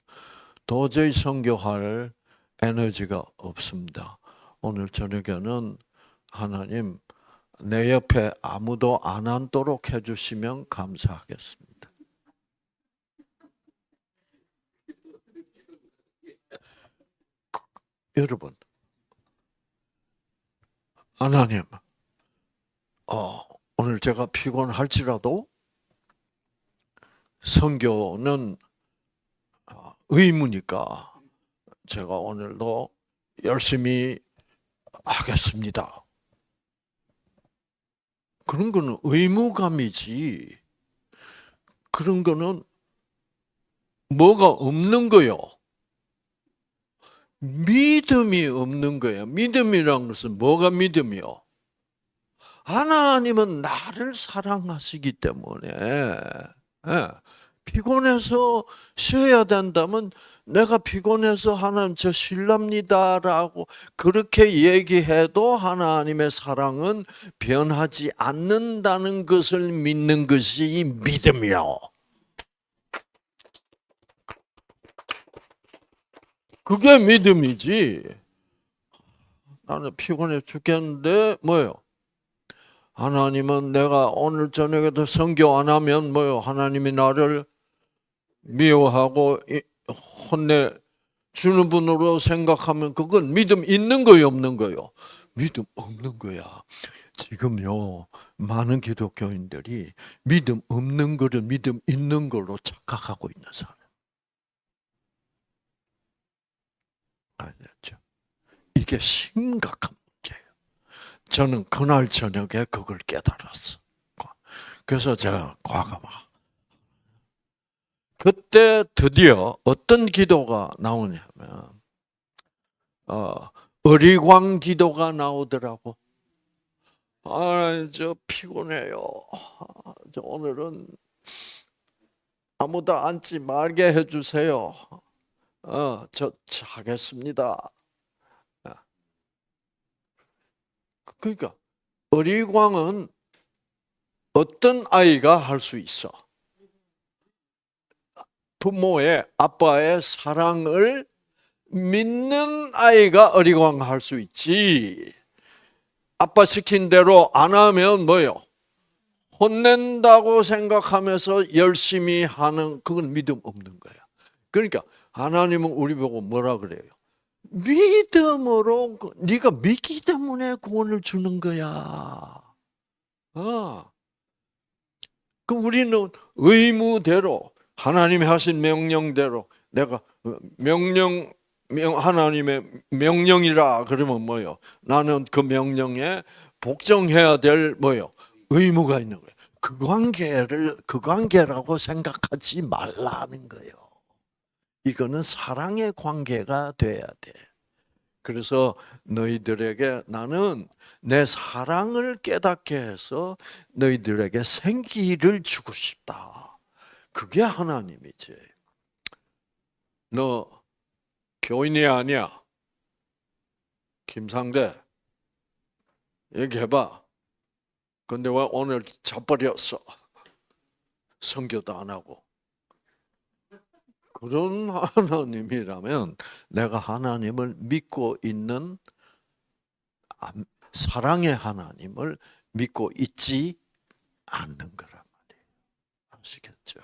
도저히 선교할 에너지가 없습니다. 오늘 저녁에는 하나님 내 옆에 아무도 안 앉도록 해주시면 감사하겠습니다. 여러분, 하나님, 오늘 제가 피곤할지라도 선교는 의무니까 제가 오늘도 열심히 하겠습니다. 그런 거는 의무감이지. 그런 거는 뭐가 없는 거요? 믿음이 없는 거예요. 믿음이란 것은 뭐가 믿음이요? 하나님은 나를 사랑하시기 때문에 피곤해서 쉬어야 된다면 내가 피곤해서 하나님 저 쉴랍니다라고 그렇게 얘기해도 하나님의 사랑은 변하지 않는다는 것을 믿는 것이 믿음이요. 그게 믿음이지. 나는 피곤해 죽겠는데 뭐예요? 하나님은 내가 오늘 저녁에도 선교 안 하면 뭐요? 하나님이 나를 미워하고 혼내 주는 분으로 생각하면 그건 믿음 있는 거요, 없는 거요? 믿음 없는 거야. 지금요, 많은 기독교인들이 믿음 없는 거를 믿음 있는 걸로 착각하고 있는 사람. 알겠죠? 이게 심각한 문제예요. 저는 그날 저녁에 그걸 깨달았어. 그래서 제가 과감하. 그때 드디어 어떤 기도가 나오냐면 어리광 기도가 나오더라고. 저 피곤해요. 저 오늘은 아무도 앉지 말게 해주세요. 저 하겠습니다. 그러니까 어리광은 어떤 아이가 할 수 있어? 부모의 아빠의 사랑을 믿는 아이가 어리광할 수 있지. 아빠 시킨 대로 안 하면 뭐요? 혼낸다고 생각하면서 열심히 하는 그건 믿음 없는 거야. 그러니까 하나님은 우리 보고 뭐라 그래요? 믿음으로 네가 믿기 때문에 구원을 주는 거야. 그 우리는 의무대로 하나님이 하신 명령대로 내가 하나님의 명령이라 그러면 뭐요? 나는 그 명령에 복종해야 될 뭐요? 의무가 있는 거예요. 그 관계라고 생각하지 말라는 거예요. 이거는 사랑의 관계가 돼야 돼. 그래서 너희들에게 나는 내 사랑을 깨닫게 해서 너희들에게 생기를 주고 싶다. 그게 하나님이지. 너 교인이 아니야. 김상대 얘기해봐. 근데 왜 오늘 자버렸어? 선교도 안 하고. 그런 하나님이라면 내가 하나님을 믿고 있는 사랑의 하나님을 믿고 있지 않는 거란 말이에요. 아시겠죠?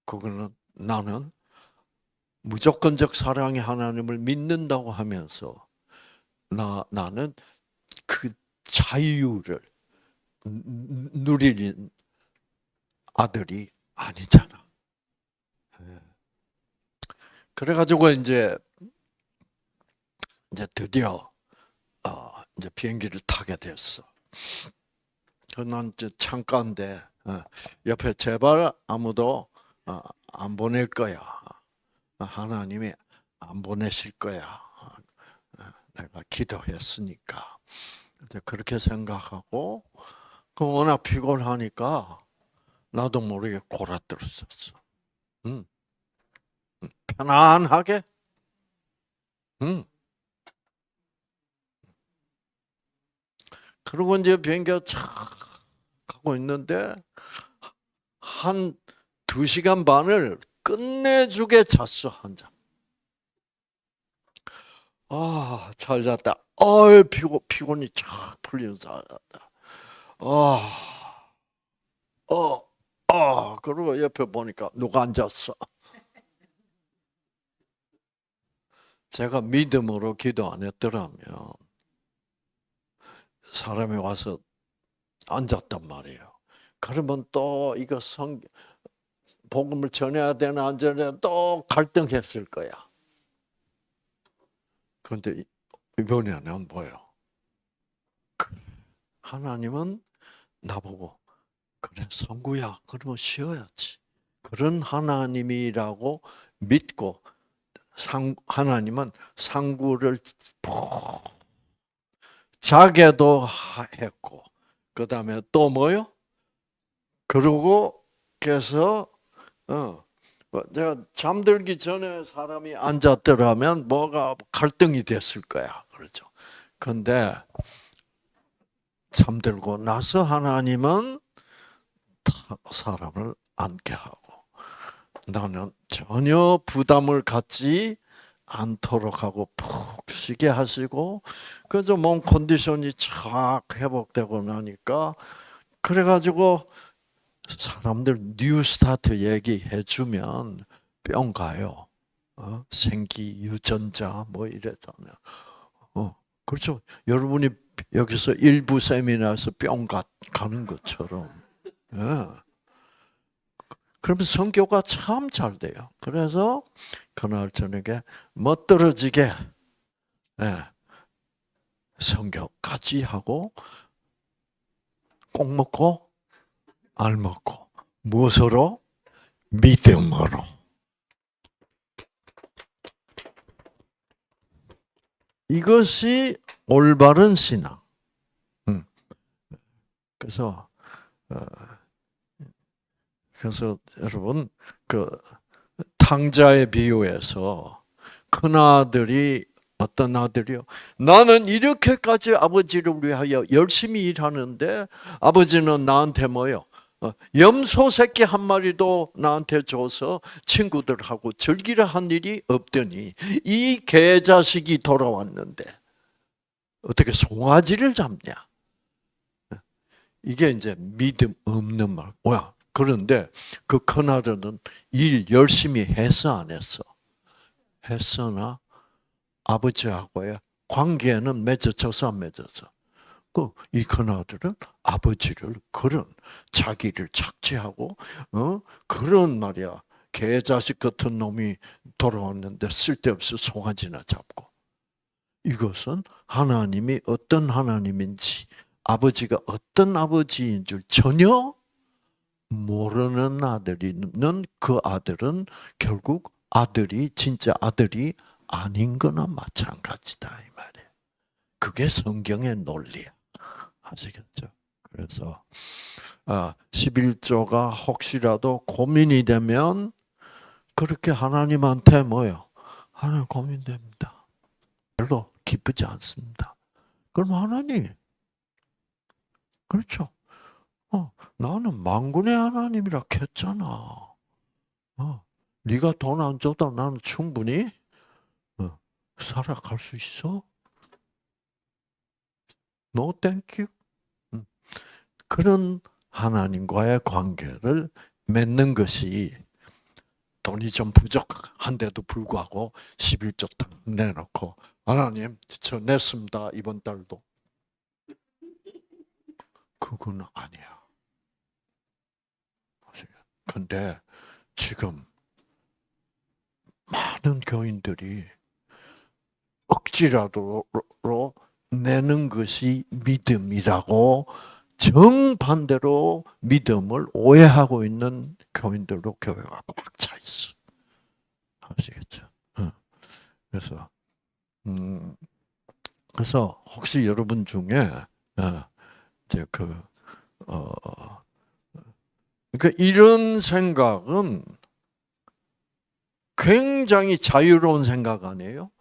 그거는 나는 무조건적 사랑의 하나님을 믿는다고 하면서 나는 그 자유를 누리는 아들이 아니잖아. 그래가지고 이제 드디어 이제 비행기를 타게 됐어. 난 이제 창가인데 옆에 제발 아무도 안 보낼 거야. 하나님이 안 보내실 거야. 내가 기도했으니까. 그렇게 생각하고 워낙 피곤하니까 나도 모르게 골아들었었어. 편안하게. 그리고 이제 비행기가 착 가고 있는데 한 2시간 반을 끝내주게 잤어, 한 잠. 잘 잤다. 피곤이 쫙 풀려서 잘 잤다. 그리고 옆에 보니까 누가 앉았어. 제가 믿음으로 기도 안 했더라면 사람이 와서 앉았단 말이에요. 그러면 또 이거 복음을 전해야 되나 안 전해야 또 갈등했을 거야. 그런데 이번에는 뭐예요? 하나님은 나보고 그래 성구야 그러면 쉬어야지. 그런 하나님이라고 믿고 하나님은 상구를 자게도 했고 그 다음에 또 뭐요? 그러고 그래서 제가 잠들기 전에 사람이 앉았더라면 뭐가 갈등이 됐을 거야. 그렇죠. 근데 잠들고 나서 하나님은 사람을 앉게 하고 나는 전혀 부담을 갖지 않도록 하고 푹 쉬게 하시고 그래서 몸 컨디션이 착 회복되고 나니까 그래가지고 사람들 뉴 스타트 얘기해 주면 뿅 가요. 생기 유전자 뭐 이랬다면 그렇죠. 여러분이 여기서 일부 세미나에서 뿅 가는 것처럼. 예. 그러면 성교가 참 잘 돼요. 그래서 그날 저녁에 멋들어지게 성교까지 하고 꼭 먹고 알 먹고 무엇으로? 믿음으로. 이것이 올바른 신앙. 그래서 여러분 그 탕자의 비유에서 큰 아들이 어떤 아들이요? 나는 이렇게까지 아버지를 위하여 열심히 일하는데 아버지는 나한테 뭐요? 염소 새끼 한 마리도 나한테 줘서 친구들하고 즐기려 한 일이 없더니 이 개자식이 돌아왔는데 어떻게 송아지를 잡냐? 이게 이제 믿음 없는 말. 뭐야? 그런데 그 큰아들은 일 열심히 했어 안 했어? 했으나 아버지하고의 관계는 맺어져서 안 맺어져. 이 큰아들은 아버지를 그런 자기를 착취하고 그런 말이야. 개자식 같은 놈이 돌아왔는데 쓸데없이 송아지나 잡고. 이것은 하나님이 어떤 하나님인지 아버지가 어떤 아버지인 줄 전혀 모르는 아들이는 그 아들은 결국 아들이 진짜 아들이 아닌 거나 마찬가지다 이 말이에요. 그게 성경의 논리야. 아시겠죠? 그래서 11조가 혹시라도 고민이 되면 그렇게 하나님한테 뭐요? 하나님 고민됩니다. 별로 기쁘지 않습니다. 그럼 하나님 그렇죠. 나는 만군의 하나님이라 했잖아. 네가 돈 안 줘도 나는 충분히 살아갈 수 있어. No, thank you. 그런 하나님과의 관계를 맺는 것이 돈이 좀 부족한데도 불구하고 11조 딱 내놓고 하나님 저 냈습니다 이번 달도. 그건 아니야. 근데 지금 많은 교인들이 억지라도 내는 것이 믿음이라고 정반대로 믿음을 오해하고 있는 교인들로 교회가 꽉 차 있어. 아시겠죠? 그래서 혹시 여러분 중에 이제 그러니까 이런 생각은 굉장히 자유로운 생각 아니에요?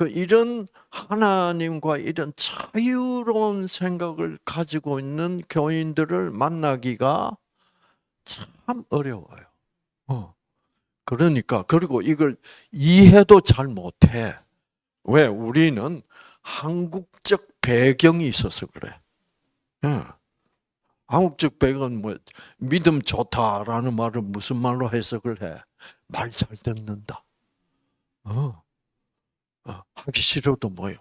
이런 하나님과 이런 자유로운 생각을 가지고 있는 교인들을 만나기가 참 어려워요. 그러니까 그리고 이걸 이해도 잘 못해. 왜? 우리는 한국적 배경이 있어서 그래. 예. 한국적 배경은 뭐 믿음 좋다라는 말을 무슨 말로 해석을 해? 말 잘 듣는다. 하기 싫어도 뭐요?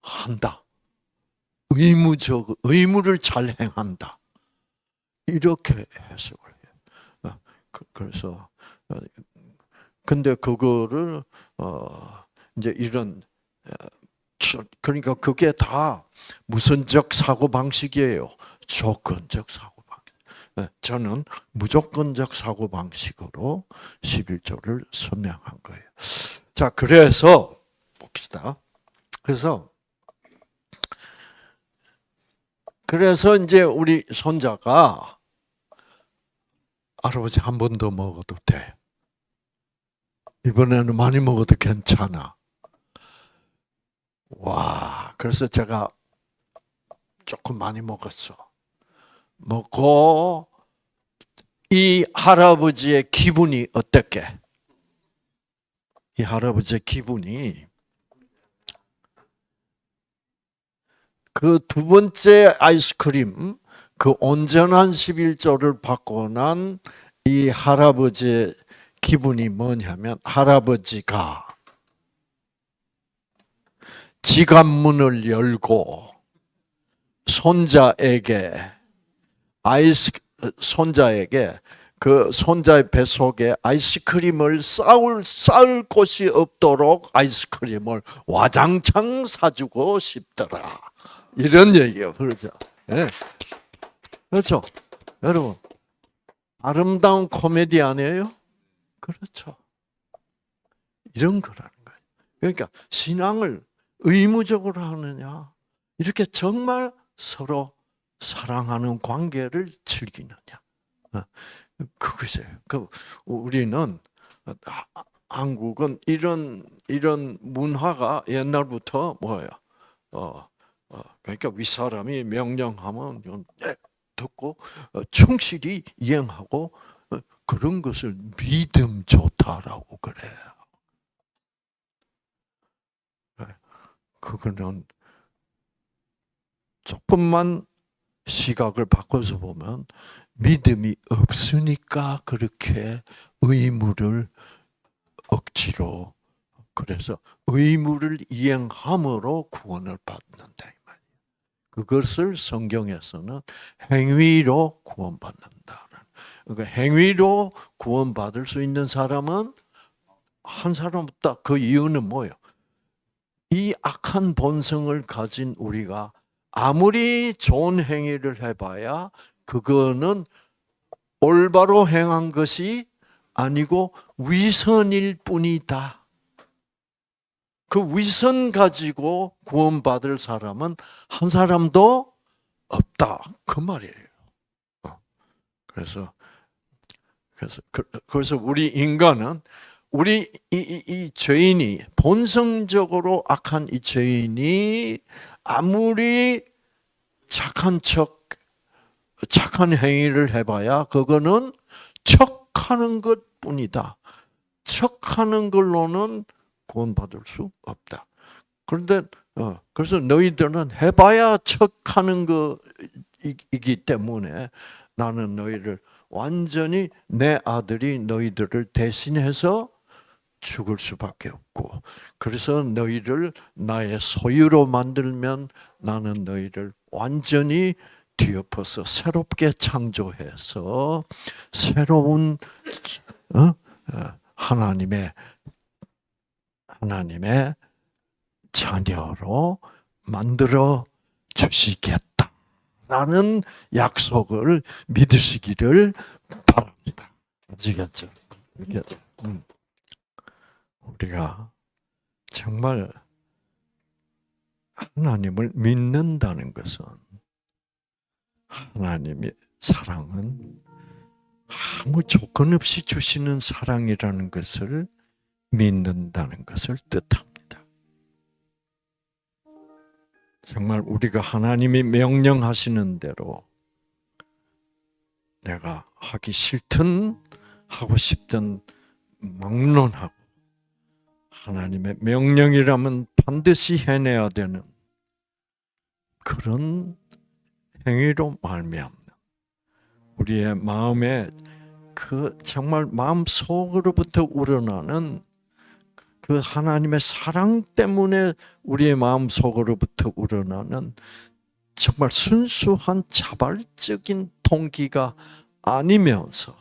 한다. 의무를 잘 행한다. 이렇게 해석을 해요. 그래서 근데 그거를 이제 이런 그러니까 그게 다 무선적 사고 방식이에요. 조건적 사고 방식. 저는 무조건적 사고 방식으로 11조를 설명한 거예요. 자, 그래서 봅시다. 그래서 이제 우리 손자가 할아버지 한 번 더 먹어도 돼. 이번에는 많이 먹어도 괜찮아. 와, 그래서 제가 조금 많이 먹었어. 먹고 이 할아버지의 기분이 어땠게? 이 할아버지의 기분이 그 두 번째 아이스크림, 그 온전한 11조를 받고 난 이 할아버지의 기분이 뭐냐면 할아버지가 지갑문을 열고 손자에게 그 손자의 뱃속에 아이스크림을 쌓을 곳이 없도록 아이스크림을 와장창 사주고 싶더라. 이런 얘기예요. 그렇죠? 네. 그렇죠. 여러분, 아름다운 코미디 아니에요? 그렇죠. 이런 거라는 거예요. 그러니까 신앙을 의무적으로 하느냐, 이렇게 정말 서로 사랑하는 관계를 즐기느냐. 그것이에요. 우리는 한국은 이런 문화가 옛날부터 뭐예요? 그러니까 윗사람이 명령하면 듣고 충실히 이행하고 그런 것을 믿음 좋다라고 그래요. 그거는 조금만 시각을 바꿔서 보면 믿음이 없으니까 그렇게 의무를 억지로 그래서 의무를 이행함으로 구원을 받는다. 그것을 성경에서는 행위로 구원받는다. 그러니까 행위로 구원받을 수 있는 사람은 한 사람 없다. 그 이유는 뭐예요? 이 악한 본성을 가진 우리가 아무리 좋은 행위를 해봐야 그거는 올바로 행한 것이 아니고 위선일 뿐이다. 그 위선 가지고 구원받을 사람은 한 사람도 없다. 그 말이에요. 그래서 우리 인간은 우리 이 죄인이 본성적으로 악한 이 죄인이 아무리 착한 행위를 해봐야 그거는 척하는 것뿐이다. 척하는 걸로는 구원받을 수 없다. 그런데 그래서 너희들은 해봐야 척하는 거이기 때문에 나는 너희를 완전히 내 아들이 너희들을 대신해서 죽을 수밖에 없고 그래서 너희를 나의 소유로 만들면 나는 너희를 완전히 뒤엎어서 새롭게 창조해서 새로운 하나님의 자녀로 만들어 주시겠다라는 약속을 믿으시기를 바랍니다. 아시겠죠? 우리가 정말 하나님을 믿는다는 것은 하나님의 사랑은 아무 조건 없이 주시는 사랑이라는 것을 믿는다는 것을 뜻합니다. 정말 우리가 하나님이 명령하시는 대로 내가 하기 싫든 하고 싶든 막론하고 하나님의 명령이라면 반드시 해내야 되는 그런 행위로 말미암는 우리의 마음에 그 정말 마음 속으로부터 우러나는 그 하나님의 사랑 때문에 우리의 마음 속으로부터 우러나는 정말 순수한 자발적인 동기가 아니면서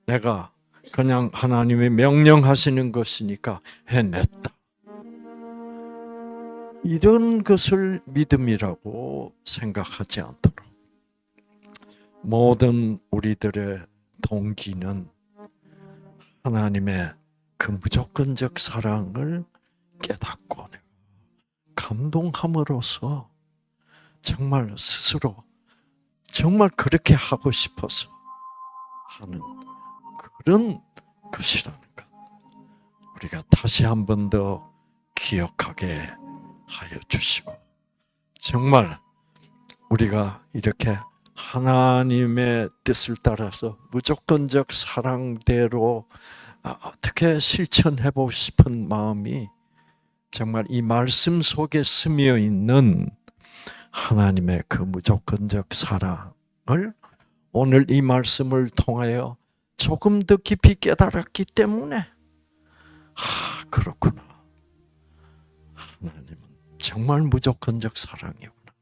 내가 그냥 하나님이 명령하시는 것이니까 해냈다. 이런 것을 믿음이라고 생각하지 않도록 모든 우리들의 동기는 하나님의 그 무조건적 사랑을 깨닫고 감동함으로써 정말 스스로 정말 그렇게 하고 싶어서 하는 그런 것이라는 것. 우리가 다시 한 번 더 기억하게 하여 주시고 정말 우리가 이렇게 하나님의 뜻을 따라서 무조건적 사랑대로 어떻게 실천해보고 싶은 마음이 정말 이 말씀 속에 스며 있는 하나님의 그 무조건적 사랑을 오늘 이 말씀을 통하여 조금 더 깊이 깨달았기 때문에 그렇구나. 하나님은 정말 무조건적 사랑이구나.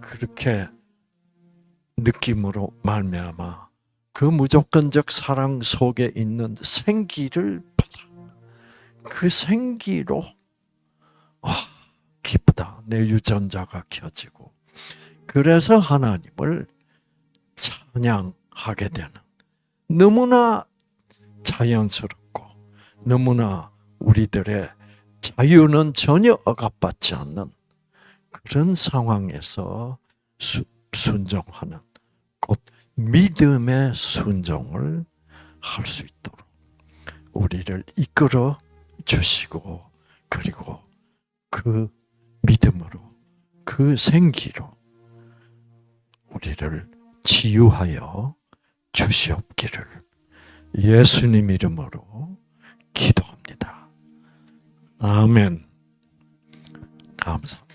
그렇게 느낌으로 말미암아 그 무조건적 사랑 속에 있는 생기를 받아. 그 생기로 기쁘다. 내 유전자가 켜지고 그래서 하나님을 찬양하게 되는 너무나 자연스럽고 너무나 우리들의 자유는 전혀 억압받지 않는 그런 상황에서 순종하는 곧 믿음의 순종을 할 수 있도록 우리를 이끌어 주시고 그리고 그 믿음으로 그 생기로 우리를 치유하여 주시옵기를 예수님 이름으로 기도합니다. 아멘. 감사합니다.